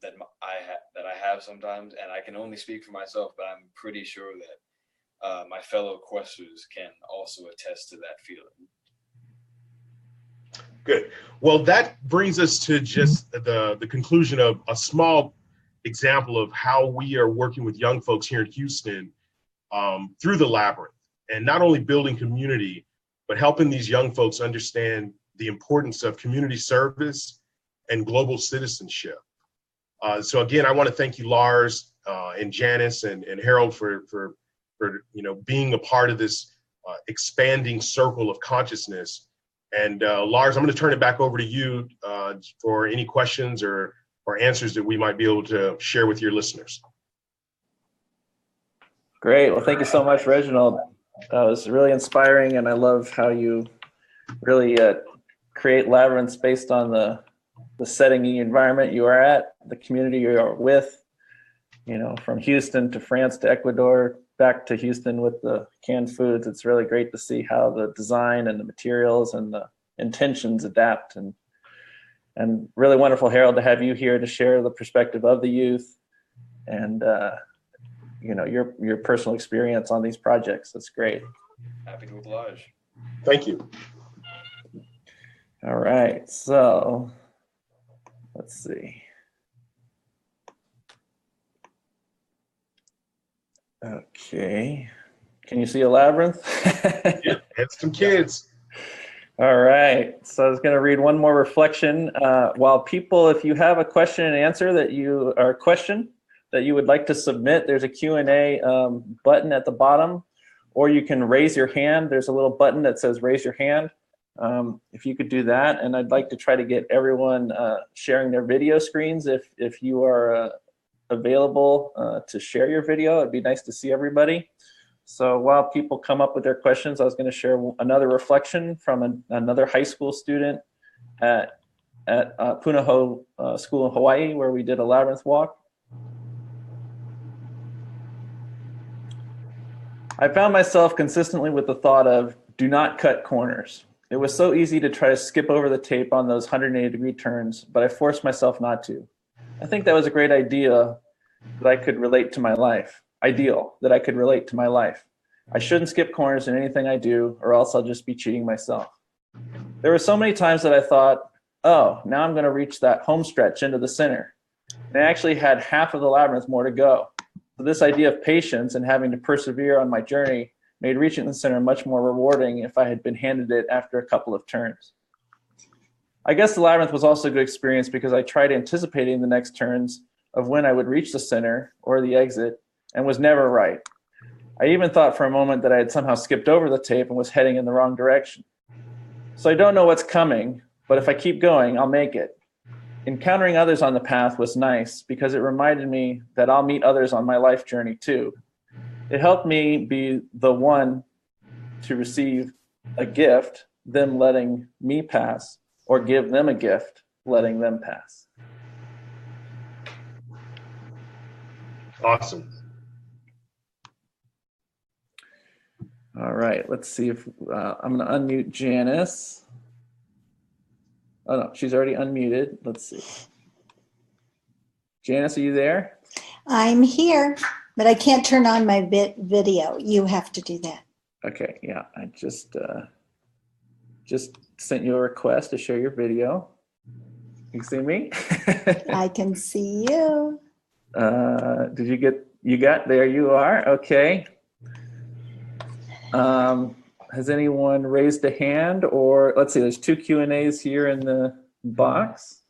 that I have sometimes, and I can only speak for myself, but I'm pretty sure that my fellow questers can also attest to that feeling. Good. Well, that brings us to just the conclusion of a small example of how we are working with young folks here in Houston through the labyrinth. and not only building community, but helping these young folks understand the importance of community service and global citizenship. So again, I want to thank you, Lars, and Janice, and Harold for being a part of this expanding circle of consciousness. And Lars, I'm going to turn it back over to you for any questions or answers that we might be able to share with your listeners. Great. Well, thank you so much, Reginald. That was really inspiring, and I love how you really create labyrinths based on the setting, the environment you are at, the community you are with, from Houston to France to Ecuador, back to Houston with the canned foods. It's really great to see how the design and the materials and the intentions adapt, and really wonderful, Harold, to have you here to share the perspective of the youth and your personal experience on these projects. That's great. Happy to oblige. Thank you. All right, so let's see. Okay, can you see a labyrinth? Yeah, had some kids. All right, so I was going to read one more reflection. While people, if you have a question and answer that you would like to submit, there's a Q&A button at the bottom, or you can raise your hand. There's a little button that says raise your hand. If you could do that, and I'd like to try to get everyone sharing their video screens. If you are available to share your video, it'd be nice to see everybody. So while people come up with their questions, I was going to share another reflection from another high school student at Punahou School in Hawaii, where we did a labyrinth walk. I found myself consistently with the thought of do not cut corners. It was so easy to try to skip over the tape on those 180-degree turns, but I forced myself not to. I think that was a great idea that I could relate to my life. Ideal that I could relate to my life. I shouldn't skip corners in anything I do, or else I'll just be cheating myself. There were so many times that I thought, oh, now I'm going to reach that home stretch into the center. And I actually had half of the labyrinth more to go. So this idea of patience and having to persevere on my journey made reaching the center much more rewarding if I had been handed it after a couple of turns. I guess the labyrinth was also a good experience because I tried anticipating the next turns of when I would reach the center or the exit, and was never right. I even thought for a moment that I had somehow skipped over the tape and was heading in the wrong direction. So I don't know what's coming, but if I keep going, I'll make it. Encountering others on the path was nice because it reminded me that I'll meet others on my life journey too. It helped me be the one to receive a gift, them letting me pass, or give them a gift, letting them pass. Awesome. All right, let's see if I'm going to unmute Janice. Oh no, she's already unmuted. Let's see. Janice, are you there? I'm here, but I can't turn on my video. You have to do that. Okay, yeah, I just sent you a request to share your video. You can see me? I can see you. Did you got, there you are, okay. Has anyone raised a hand, or let's see, there's 2 Q&As here in the box.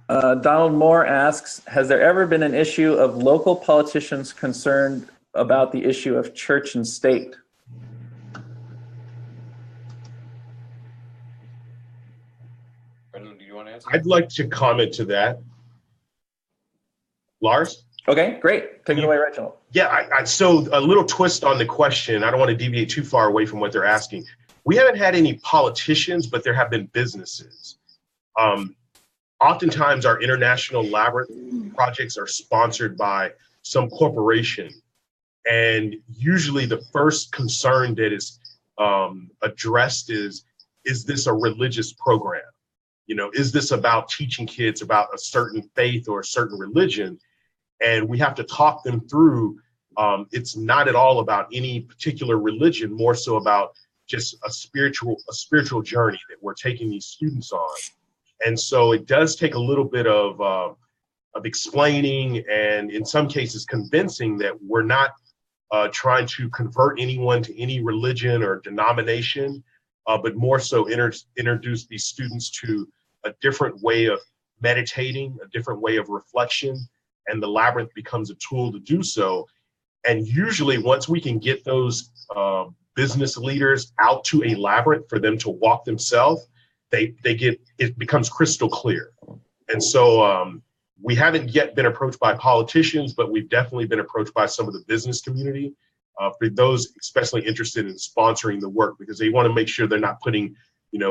Donald Moore asks, has there ever been an issue of local politicians concerned about the issue of church and state? Reginald, do you want to answer? I'd like to comment to that. Lars? Okay, great. Take it away, Reginald. Yeah, so a little twist on the question. I don't want to deviate too far away from what they're asking. We haven't had any politicians, but there have been businesses. Oftentimes, our international labyrinth projects are sponsored by some corporation. And usually the first concern that is addressed is this a religious program? You know, is this about teaching kids about a certain faith or a certain religion? And we have to talk them through. It's not at all about any particular religion, more so about just a spiritual journey that we're taking these students on. And so it does take a little bit of of explaining and in some cases convincing that we're not trying to convert anyone to any religion or denomination, but more so introduce these students to a different way of meditating, a different way of reflection, and the labyrinth becomes a tool to do so. And usually once we can get those business leaders out to a labyrinth for them to walk themselves, it becomes crystal clear. And so we haven't yet been approached by politicians, but we've definitely been approached by some of the business community, for those especially interested in sponsoring the work, because they want to make sure they're not putting,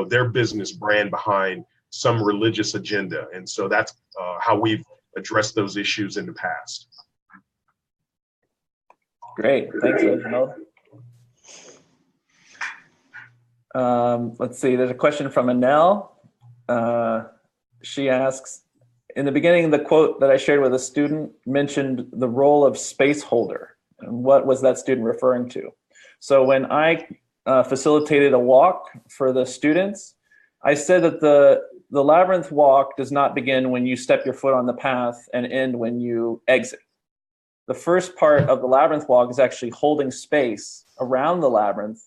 their business brand behind some religious agenda. And so that's how we've addressed those issues in the past. Great, thanks, Reginald. Let's see, there's a question from Anel. She asks, in the beginning, the quote that I shared with a student mentioned the role of space holder. And what was that student referring to? So when I facilitated a walk for the students, I said that the labyrinth walk does not begin when you step your foot on the path and end when you exit. The first part of the labyrinth walk is actually holding space around the labyrinth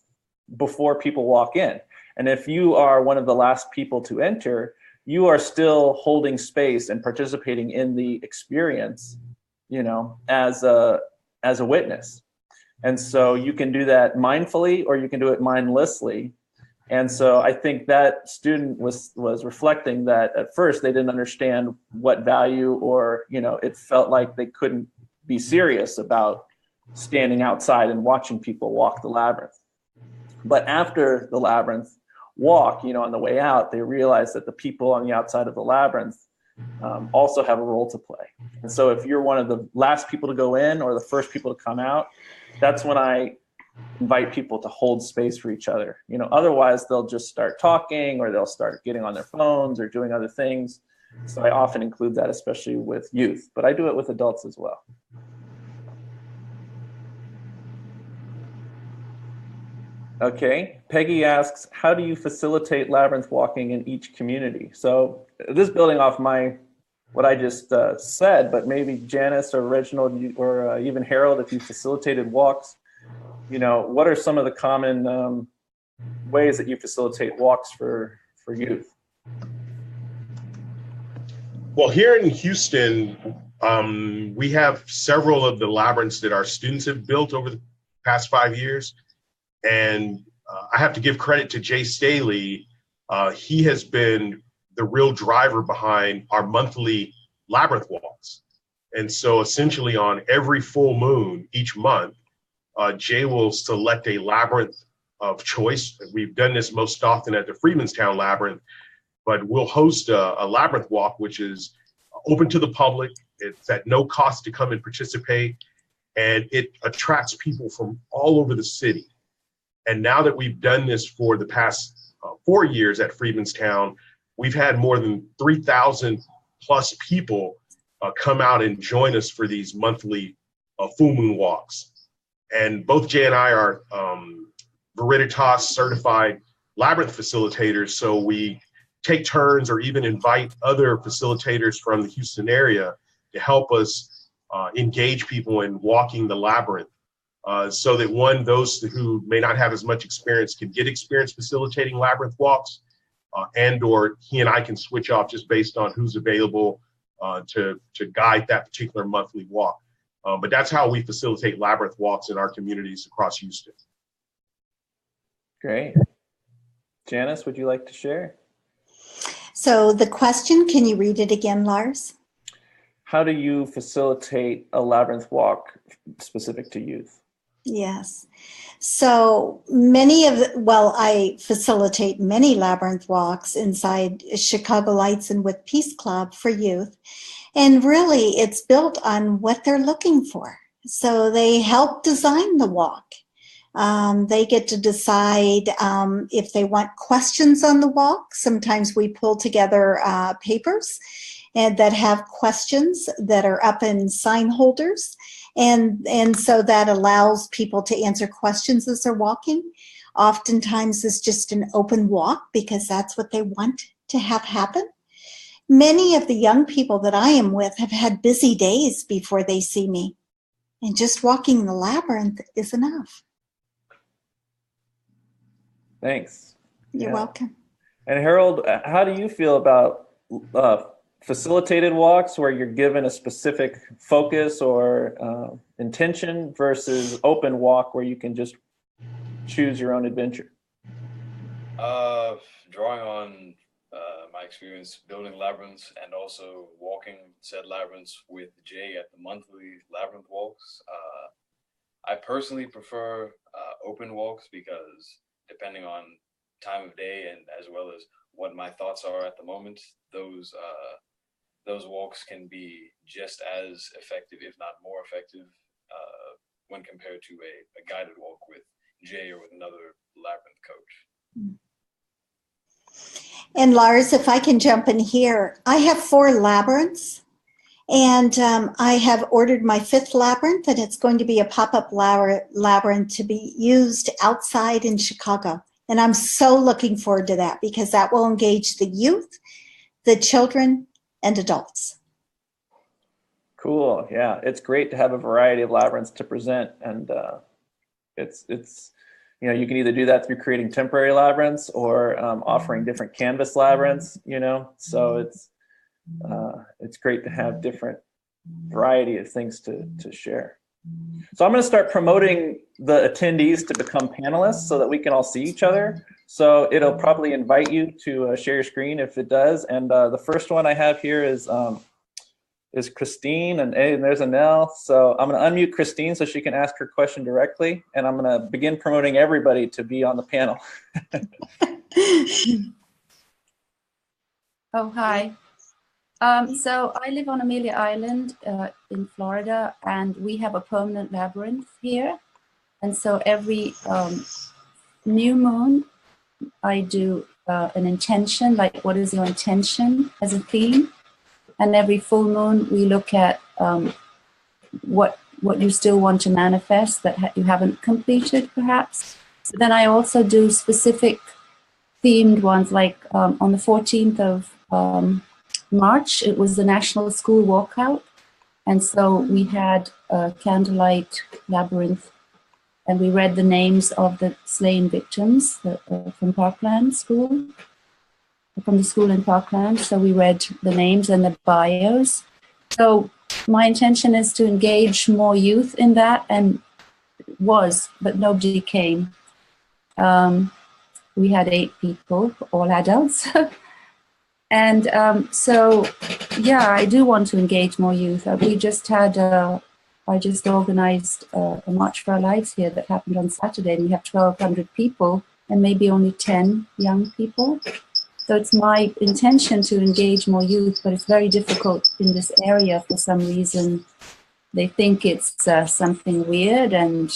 before people walk in. And if you are one of the last people to enter, you are still holding space and participating in the experience, as a witness. And so you can do that mindfully or you can do it mindlessly. And so I think that student was reflecting that at first they didn't understand what value, or, it felt like they couldn't be serious about standing outside and watching people walk the labyrinth. But after the labyrinth walk, on the way out, they realize that the people on the outside of the labyrinth also have a role to play. And so if you're one of the last people to go in or the first people to come out, that's when I invite people to hold space for each other. Otherwise they'll just start talking, or they'll start getting on their phones or doing other things. So I often include that, especially with youth, but I do it with adults as well. Okay, Peggy asks, how do you facilitate labyrinth walking in each community? So this is building off what I just said, but maybe Janice or Reginald or even Harold, if you facilitated walks, what are some of the common ways that you facilitate walks for youth? Well, here in Houston, we have several of the labyrinths that our students have built over the past 5 years. And I have to give credit to Jay Staley. He has been the real driver behind our monthly labyrinth walks. And so essentially on every full moon each month, Jay will select a labyrinth of choice. We've done this most often at the Freemanstown Labyrinth, but we'll host a labyrinth walk, which is open to the public. It's at no cost to come and participate. And it attracts people from all over the city. And now that we've done this for the past 4 years at Freemanstown, we've had more than 3,000 plus people come out and join us for these monthly full moon walks. And both Jay and I are Veritas certified labyrinth facilitators. So we take turns or even invite other facilitators from the Houston area to help us engage people in walking the labyrinth. So that those who may not have as much experience can get experience facilitating labyrinth walks, or he and I can switch off just based on who's available to guide that particular monthly walk. But that's how we facilitate labyrinth walks in our communities across Houston. Great. Janice, would you like to share? So the question, can you read it again, Lars? How do you facilitate a labyrinth walk specific to youth? Yes. So I facilitate many labyrinth walks inside Chicago Lights and with Peace Club for youth. And really it's built on what they're looking for. So they help design the walk. They get to decide if they want questions on the walk. Sometimes we pull together papers that have questions that are up in sign holders. And so that allows people to answer questions as they're walking. Oftentimes it's just an open walk because that's what they want to have happen. Many of the young people that I am with have had busy days before they see me. And just walking the labyrinth is enough. Thanks. You're Yeah. welcome. And Harold, how do you feel about facilitated walks where you're given a specific focus or intention versus open walk where you can just choose your own adventure? Drawing on my experience building labyrinths and also walking said labyrinths with Jay at the monthly labyrinth walks, I personally prefer open walks because depending on time of day and as well as what my thoughts are at the moment, those walks can be just as effective, if not more effective, when compared to a guided walk with Jay or with another labyrinth coach. And Lars, if I can jump in here, I have 4 labyrinths, and I have ordered my 5th labyrinth, and it's going to be a pop-up labyrinth to be used outside in Chicago. And I'm so looking forward to that because that will engage the youth, the children, and adults. Cool. Yeah, it's great to have a variety of labyrinths to present, and it's you can either do that through creating temporary labyrinths or offering different canvas labyrinths. So it's great to have different variety of things to share. So I'm going to start promoting the attendees to become panelists so that we can all see each other. So it'll probably invite you to share your screen if it does. And the first one I have here is Christine, and there's Anel. So I'm going to unmute Christine so she can ask her question directly. And I'm going to begin promoting everybody to be on the panel. Oh, hi. So I live on Amelia Island in Florida, and we have a permanent labyrinth here. And so every new moon, I do an intention, like what is your intention as a theme? And every full moon, we look at what you still want to manifest that you haven't completed, perhaps. So then I also do specific themed ones, like on the 14th of March, it was the National School Walkout. And so we had a candlelight labyrinth, and we read the names of the slain victims from Parkland School, from the school in Parkland. So we read the names and the bios. So my intention is to engage more youth in that, and but nobody came. We had 8 people, all adults. And so, yeah, I do want to engage more youth. We just had, I just organized a March for Our Lives here that happened on Saturday, and we have 1,200 people and maybe only 10 young people. So it's my intention to engage more youth, but it's very difficult in this area for some reason. They think it's something weird and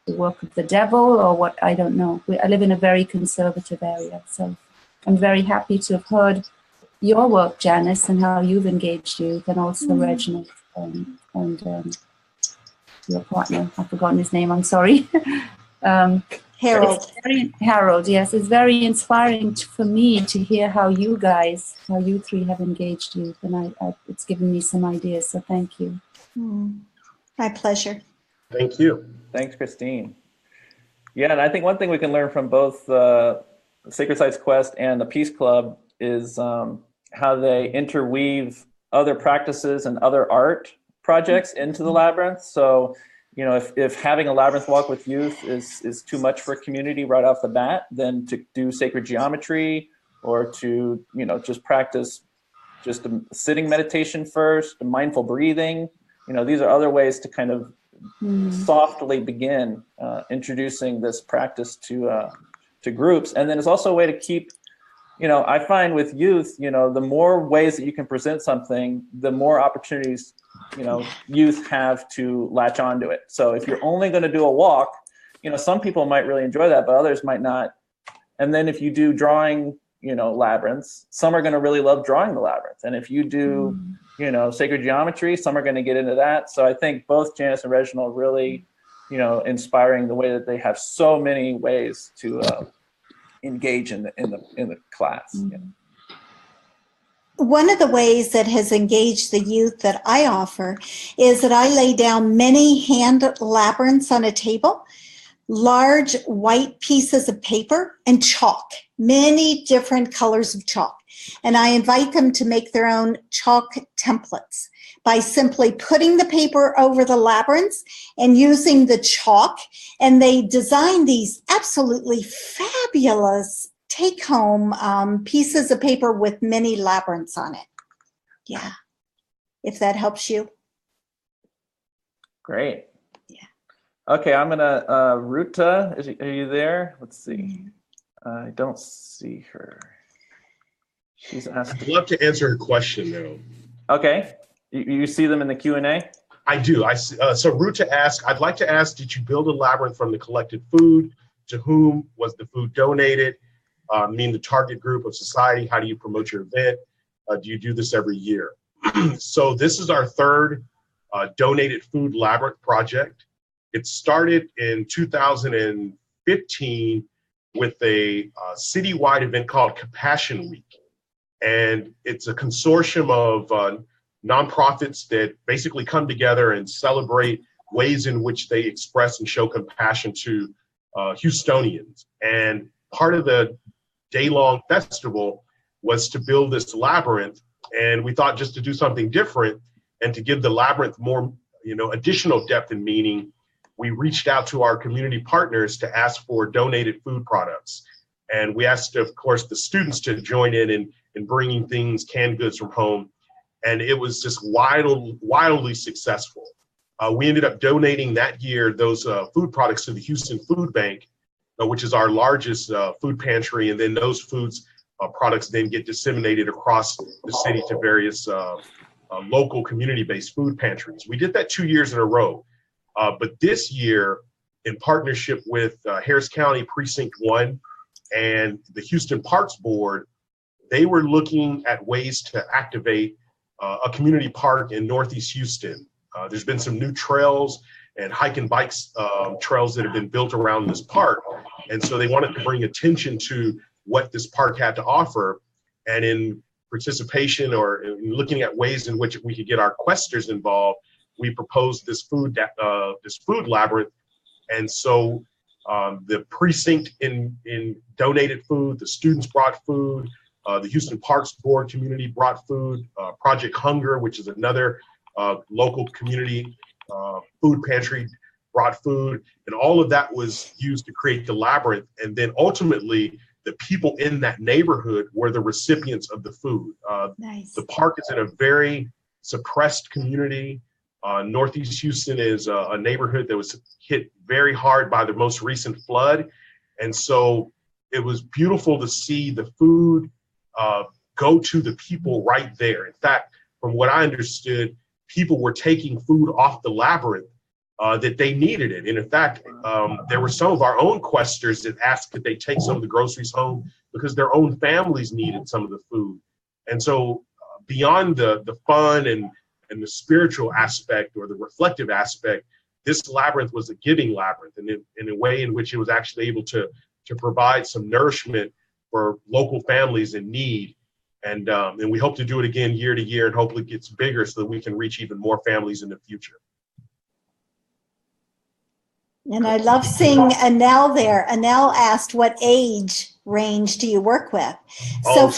the work of the devil or what, I don't know. I live in a very conservative area, so I'm very happy to have heard your work, Janice, and how you've engaged youth, and also Reginald and your partner. I've forgotten his name, I'm sorry. Harold. Harold, yes. It's very inspiring for me to hear how you 3 have engaged youth, and it's given me some ideas, so thank you. My pleasure. Thank you. Thanks, Christine. Yeah, and I think one thing we can learn from both Sacred Sites Quest and the Peace Club is how they interweave other practices and other art projects into the labyrinth. So, if having a labyrinth walk with youth is too much for a community right off the bat, then to do sacred geometry or to, just practice just a sitting meditation first, mindful breathing, these are other ways to kind of softly begin introducing this practice to groups. And then it's also a way to keep, I find with youth, the more ways that you can present something, the more opportunities, youth have to latch onto it. So if you're only going to do a walk, some people might really enjoy that, but others might not. And then if you do drawing, labyrinths, some are going to really love drawing the labyrinth. And if you do, sacred geometry, some are going to get into that. So I think both Janice and Reginald really, inspiring the way that they have so many ways to engage in the class. one of the ways that has engaged the youth that I offer is that I lay down many hand labyrinths on a table, large white pieces of paper, and chalk, many different colors of chalk. And I invite them to make their own chalk templates by simply putting the paper over the labyrinths and using the chalk. And they design these absolutely fabulous take-home pieces of paper with many labyrinths on it. Yeah, if that helps you. Great. Yeah. Okay, I'm gonna, Ruta, are you there? Let's see. I don't see her. She's asked. I'd love to answer her question though. Okay, you see them in the Q&A? I do. So Ruta asked, I'd like to ask, did you build a labyrinth from the collected food? To whom was the food donated? Mean the target group of society? How do you promote your event? Do you do this every year? So this is our third donated food labyrinth project. It started in 2015 with a citywide event called Compassion Week. And it's a consortium of nonprofits that basically come together and celebrate ways in which they express and show compassion to Houstonians. And part of the day-long festival was to build this labyrinth. And we thought just to do something different and to give the labyrinth more, additional depth and meaning, we reached out to our community partners to ask for donated food products. And we asked, of course, the students to join in bringing things, canned goods from home. And it was just wildly successful. We ended up donating that year those food products to the Houston Food Bank, which is our largest food pantry. And then those products then get disseminated across the city to various local community-based food pantries. We did that 2 years in a row. But this year, in partnership with Harris County Precinct 1 and the Houston Parks Board, they were looking at ways to activate a community park in Northeast Houston. There's been some new trails and hike and bikes trails that have been built around this park. And so they wanted to bring attention to what this park had to offer. And in participation or in looking at ways in which we could get our questers involved, we proposed this food labyrinth. And so the precinct in donated food, the students brought food, the Houston Parks Board community brought food, Project Hunger, which is another local community food pantry, brought food, and all of that was used to create the labyrinth. And then ultimately, the people in that neighborhood were the recipients of the food. Nice. The park is in a very suppressed community. Northeast Houston is a neighborhood that was hit very hard by the most recent flood. And so it was beautiful to see the food go to the people right there. In fact, from what I understood, people were taking food off the labyrinth that they needed it. And in fact, there were some of our own questers that asked that they take some of the groceries home because their own families needed some of the food. And so beyond the fun and the spiritual aspect or the reflective aspect, this labyrinth was a giving labyrinth, and in a way in which it was actually able to provide some nourishment for local families in need. And we hope to do it again year to year, and hopefully it gets bigger so that we can reach even more families in the future. And I love seeing Anel there. Anel asked, what age range do you work with? So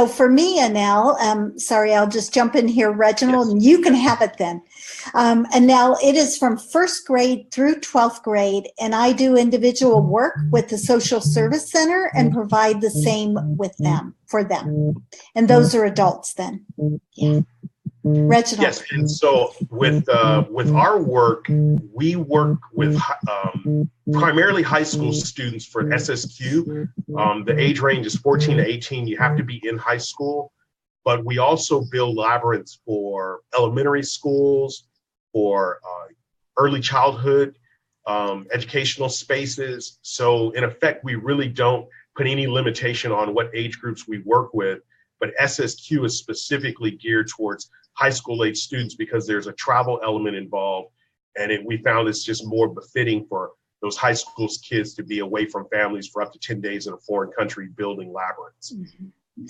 for me, Anel, sorry, I'll just jump in here, Reginald, yes, and you can have it then. Anel, it is from 1st grade through 12th grade, and I do individual work with the Social Service Center and provide the same with them, for them. And those are adults then. Yeah. Reginald. Yes, and so with our work, we work with primarily high school students for SSQ. The age range is 14 to 18. You have to be in high school, but we also build labyrinths for elementary schools, for early childhood educational spaces. So in effect, we really don't put any limitation on what age groups we work with, but SSQ is specifically geared towards high school age students because there's a travel element involved, and we found it's just more befitting for those high school kids to be away from families for up to 10 days in a foreign country building labyrinths. Mm-hmm.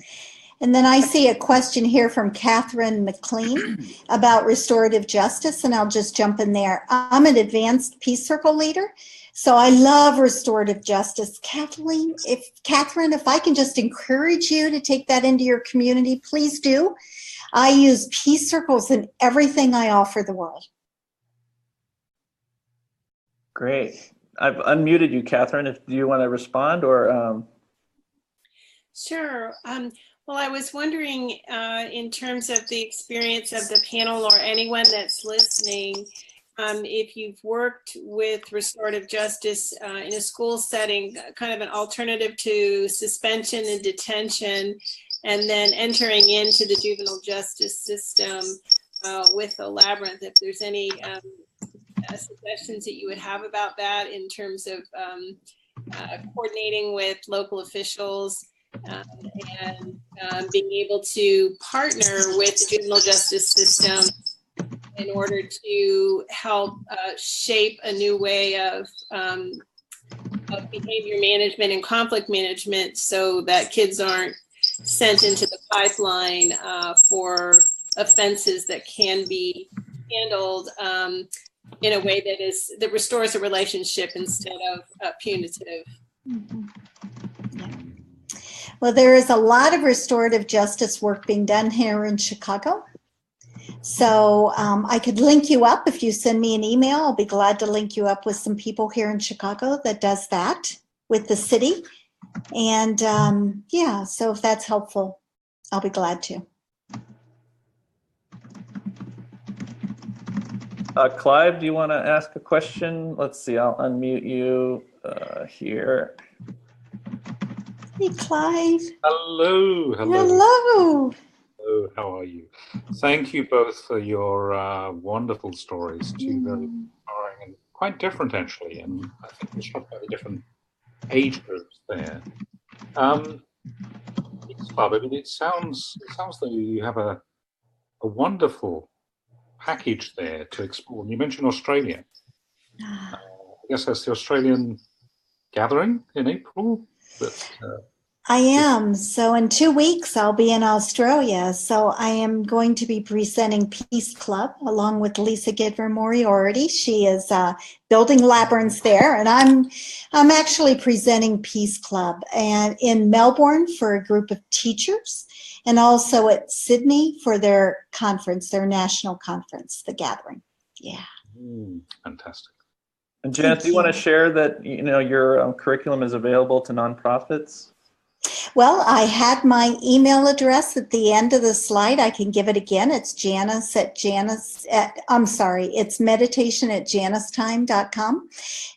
And then I see a question here from Catherine McLean about restorative justice, and I'll just jump in there. I'm an advanced Peace Circle leader, so I love restorative justice. Catherine, if I can just encourage you to take that into your community, please do. I use Peace Circles in everything I offer the world. Great. I've unmuted you, Catherine. Do you want to respond or? Sure. Well, I was wondering in terms of the experience of the panel or anyone that's listening, if you've worked with restorative justice in a school setting, kind of an alternative to suspension and detention, and then entering into the juvenile justice system with the Labyrinth, if there's any suggestions that you would have about that in terms of coordinating with local officials and being able to partner with the juvenile justice system in order to help shape a new way of behavior management and conflict management so that kids aren't sent into the pipeline for offenses that can be handled in a way that restores a relationship instead of punitive. Mm-hmm. Yeah. Well, there is a lot of restorative justice work being done here in Chicago. So I could link you up if you send me an email. I'll be glad to link you up with some people here in Chicago that does that with the city. And yeah, so if that's helpful, I'll be glad to. Clive, do you want to ask a question? Let's see, I'll unmute you here. Hey, Clive. Hello. Hello. Hello, how are you? Thank you both for your wonderful stories, two very inspiring and quite different actually, and I think we struck by the different age groups there. It sounds though you have a wonderful package there to explore. You mentioned Australia. I guess that's the Australian gathering in April. I am. So in 2 weeks, I'll be in Australia. So I am going to be presenting Peace Club along with Lisa Gidver Moriarty. She is building labyrinths there. And I'm actually presenting Peace Club and in Melbourne for a group of teachers and also at Sydney for their conference, their national conference, the gathering. Yeah. Fantastic. And Janice, do you want to share that your curriculum is available to nonprofits? Well, I had my email address at the end of the slide. I can give it again. It's it's meditation@janicetime.com.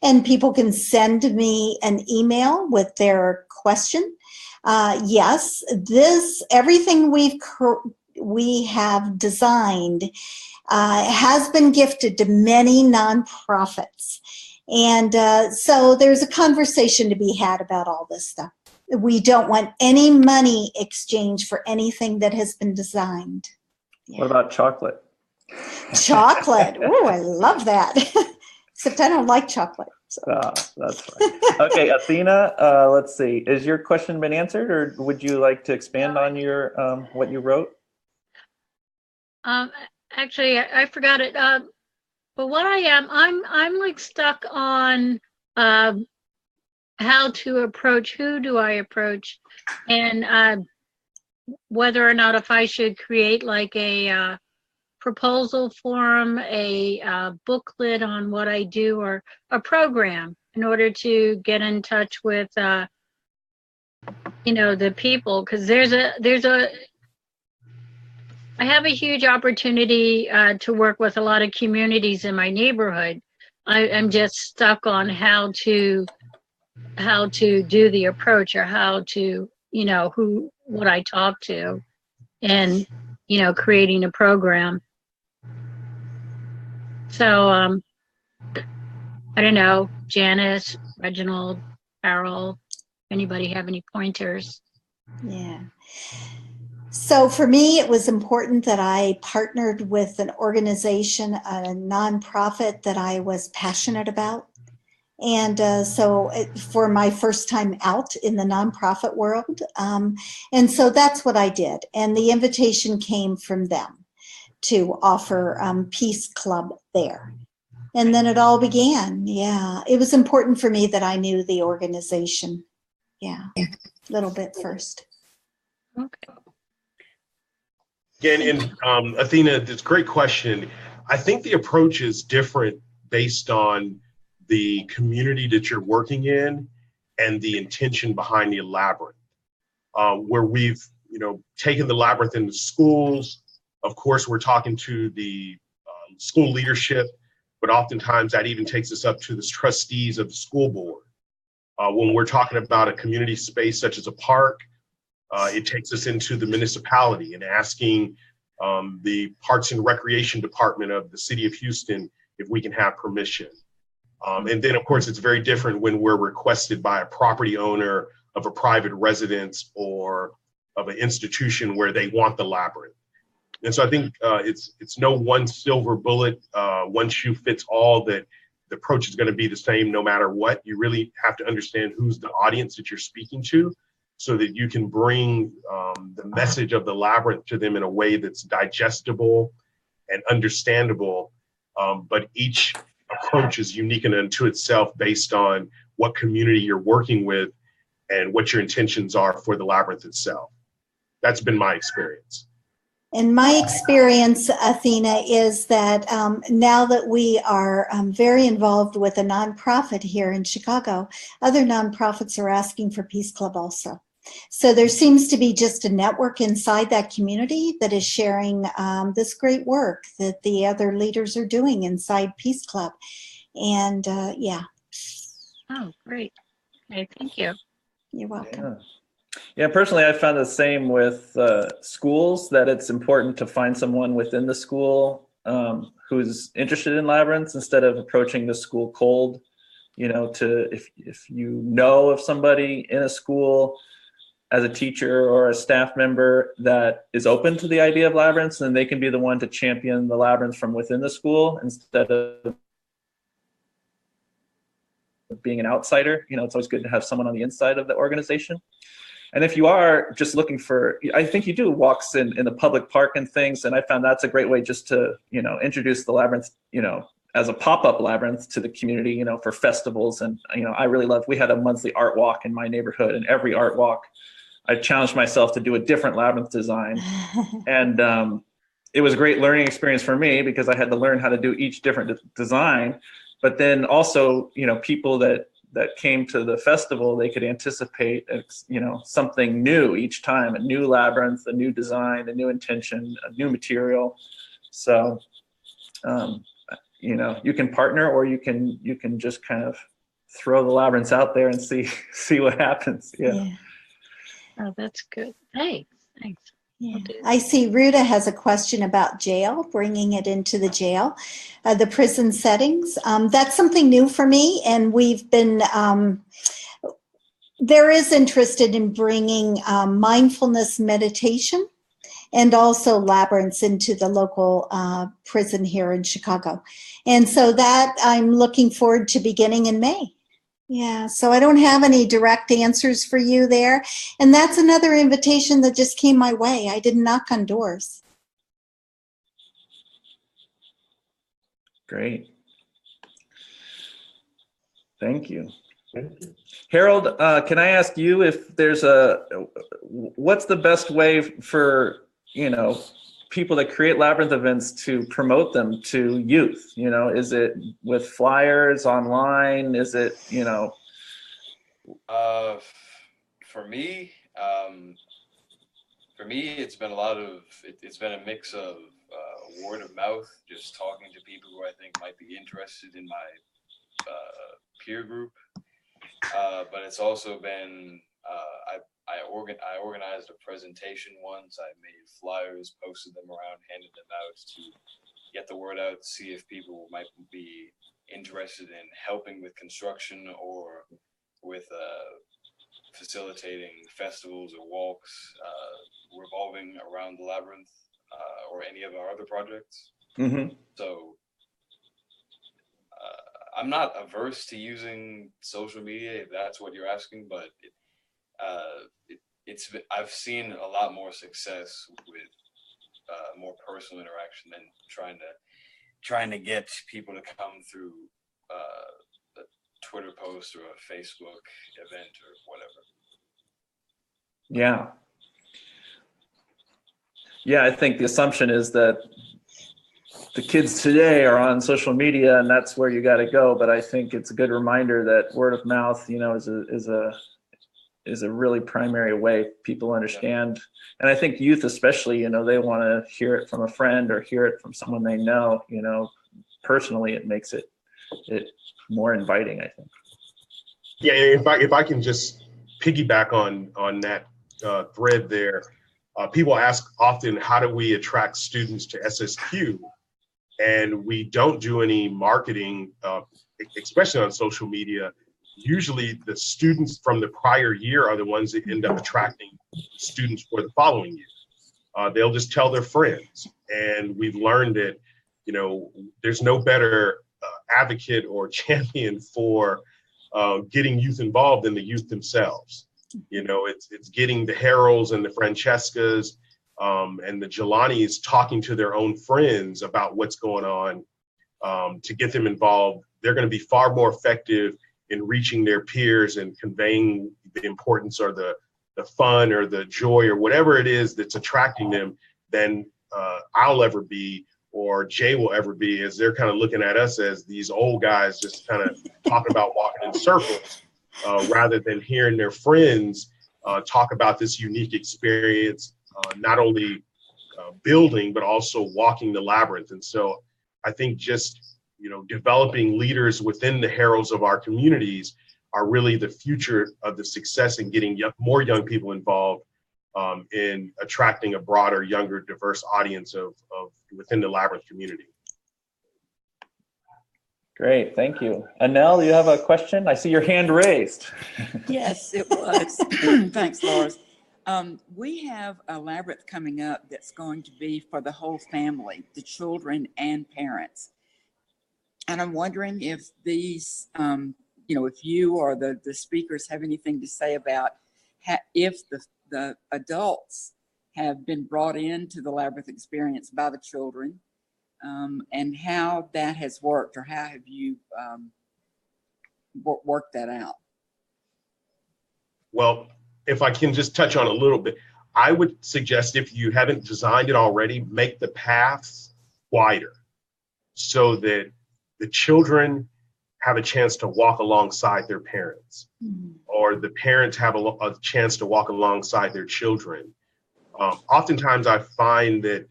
And people can send me an email with their question. Yes, everything we have designed has been gifted to many nonprofits. And so there's a conversation to be had about all this stuff. We don't want any money exchanged for anything that has been designed. Yeah. What about chocolate? Chocolate. Oh, I love that. Except I don't like chocolate. So. That's fine. Okay, Athena, let's see. Has your question been answered, or would you like to expand on your what you wrote? Actually, I forgot it. But what I'm like stuck on how to approach, who do I approach, and whether or not if I should create like a proposal form, a booklet on what I do, or a program in order to get in touch with the people, because I have a huge opportunity to work with a lot of communities in my neighborhood. I'm just stuck on how to do the approach, or how to, who would I talk to, and, creating a program. So, I don't know, Janice, Reginald, Carol, anybody have any pointers? Yeah. So for me, it was important that I partnered with an organization, a nonprofit that I was passionate about. And for my first time out in the nonprofit world. And so that's what I did. And the invitation came from them to offer Peace Club there. And then it all began. Yeah, it was important for me that I knew the organization. Yeah, a little bit first. Okay. Again, and Athena, it's a great question. I think the approach is different based on the community that you're working in and the intention behind the labyrinth. Where we've, taken the labyrinth into schools. Of course, we're talking to the school leadership, but oftentimes that even takes us up to the trustees of the school board. When we're talking about a community space such as a park, it takes us into the municipality and asking the Parks and Recreation Department of the City of Houston if we can have permission. And then, of course, it's very different when we're requested by a property owner of a private residence or of an institution where they want the labyrinth. And so I think it's no one silver bullet, one shoe fits all, that the approach is going to be the same no matter what. You really have to understand who's the audience that you're speaking to, so that you can bring the message of the labyrinth to them in a way that's digestible and understandable. But each approach is unique and unto itself based on what community you're working with and what your intentions are for the labyrinth itself. That's been my experience. And my experience, Athena, is that now that we are very involved with a nonprofit here in Chicago, other nonprofits are asking for Peace Club also. So there seems to be just a network inside that community that is sharing this great work that the other leaders are doing inside Peace Club. And yeah. Oh, great. Okay, thank you. You're welcome. Yeah, personally, I found the same with schools, that it's important to find someone within the school who's interested in labyrinths instead of approaching the school cold. If you know of somebody in a school as a teacher or a staff member that is open to the idea of labyrinths, then they can be the one to champion the labyrinth from within the school instead of being an outsider. It's always good to have someone on the inside of the organization. And if you are just looking for, I think you do walks in the public park and things, and I found that's a great way just to, introduce the labyrinth, as a pop-up labyrinth to the community, for festivals. And, I really loved, we had a monthly art walk in my neighborhood, and every art walk, I challenged myself to do a different labyrinth design. And it was a great learning experience for me because I had to learn how to do each different design. But then also, people that came to the festival, they could anticipate, something new each time, a new labyrinth, a new design, a new intention, a new material. So, you can partner, or you can just kind of throw the labyrinths out there and see what happens. Yeah. Oh, that's good. Thanks. Yeah. I see Ruta has a question about jail, bringing it into the jail, the prison settings. That's something new for me, and we've been, there is interest in bringing mindfulness meditation and also labyrinths into the local prison here in Chicago. And so that I'm looking forward to beginning in May. Yeah, so I don't have any direct answers for you there. And that's another invitation that just came my way. I didn't knock on doors. Great. Thank you. Harold, can I ask you if there's what's the best way for, people that create labyrinth events to promote them to youth? Is it with flyers online? Is it, For me, it's been it's been a mix of word of mouth, just talking to people who I think might be interested in my peer group. But it's also been, I organized a presentation once. I made flyers, posted them around, handed them out to get the word out, see if people might be interested in helping with construction or with facilitating festivals or walks revolving around the labyrinth or any of our other projects. Mm-hmm. So I'm not averse to using social media if that's what you're asking, but I've seen a lot more success with more personal interaction than trying to get people to come through a Twitter post or a Facebook event or whatever. Yeah. Yeah, I think the assumption is that the kids today are on social media and that's where you got to go. But I think it's a good reminder that word of mouth, is a really primary way people understand. And I think youth especially, they want to hear it from a friend or hear it from someone they know, personally, it makes it more inviting, I think. Yeah, if I can just piggyback on that thread there, people ask often, how do we attract students to SSQ? And we don't do any marketing, especially on social media. Usually the students from the prior year are the ones that end up attracting students for the following year. They'll just tell their friends. And we've learned that, there's no better advocate or champion for getting youth involved than the youth themselves. It's getting the Harolds and the Francescas and the Jelanis talking to their own friends about what's going on to get them involved. They're going to be far more effective in reaching their peers and conveying the importance or the fun or the joy or whatever it is that's attracting them than I'll ever be or Jay will ever be, as they're kind of looking at us as these old guys just kind of talking about walking in circles rather than hearing their friends talk about this unique experience, not only building, but also walking the labyrinth. And so I think just developing leaders within the heralds of our communities are really the future of the success in getting more young people involved in attracting a broader, younger, diverse audience of within the labyrinth community. Great, thank you. Anel, you have a question? I see your hand raised. Yes, it was. Thanks, Lars. We have a labyrinth coming up that's going to be for the whole family, the children and parents. And I'm wondering if these, if you or the speakers have anything to say about if the adults have been brought into the labyrinth experience by the children, and how that has worked, or how have you worked that out? Well, if I can just touch on a little bit, I would suggest, if you haven't designed it already, make the paths wider so that the children have a chance to walk alongside their parents, or the parents have a chance to walk alongside their children. Oftentimes I find that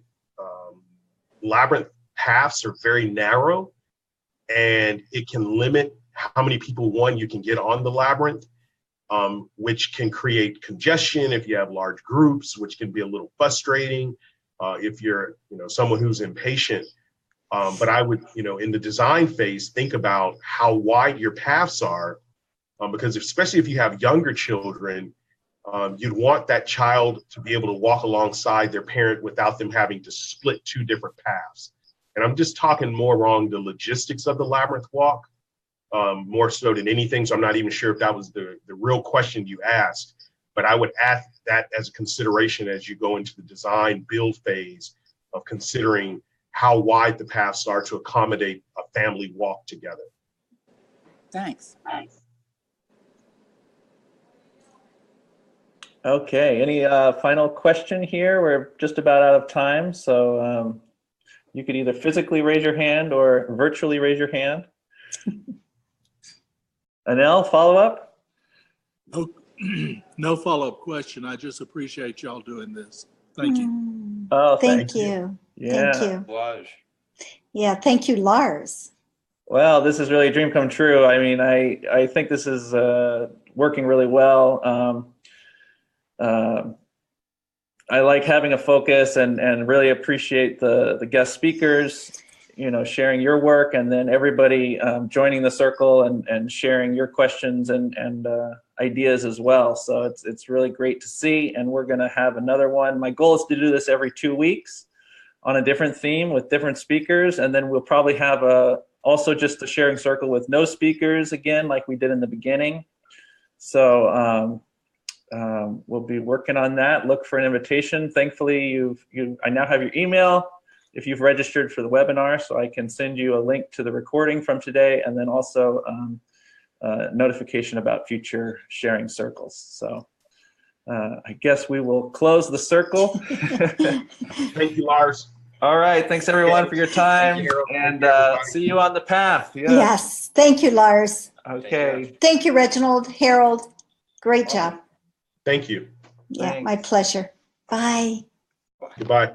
labyrinth paths are very narrow, and it can limit how many people, you can get on the labyrinth, which can create congestion if you have large groups, which can be a little frustrating if you're someone who's impatient. But I would, in the design phase, think about how wide your paths are, because especially if you have younger children, you'd want that child to be able to walk alongside their parent without them having to split two different paths. And I'm just talking more along the logistics of the labyrinth walk, more so than anything. So I'm not even sure if that was the real question you asked, but I would add that as a consideration as you go into the design build phase of considering how wide the paths are to accommodate a family walk together. Thanks. Okay, any final question here? We're just about out of time, so you could either physically raise your hand or virtually raise your hand. Anel, follow up? No follow-up question. I just appreciate y'all doing this. Thank you. Oh, Thank you. Yeah. Thank you. Oblige. Yeah, thank you, Lars. Well, this is really a dream come true. I mean, I think this is working really well. I like having a focus and really appreciate the guest speakers, sharing your work, and then everybody joining the circle and sharing your questions and ideas as well. So it's really great to see, and we're going to have another one. My goal is to do this every 2 weeks on a different theme with different speakers, and then we'll probably have a also just a sharing circle with no speakers again, like we did in the beginning. So we'll be working on that. Look for an invitation. Thankfully, I now have your email if you've registered for the webinar, so I can send you a link to the recording from today, and then also notification about future sharing circles. So I guess we will close the circle. Thank you, Lars. All right. Thanks, everyone, for your time. And see you on the path. Yeah. Yes. Thank you, Lars. Okay. Thank you, Reginald, Harold. Great job. Thank you. Yeah, Thanks. my pleasure. Bye. Goodbye.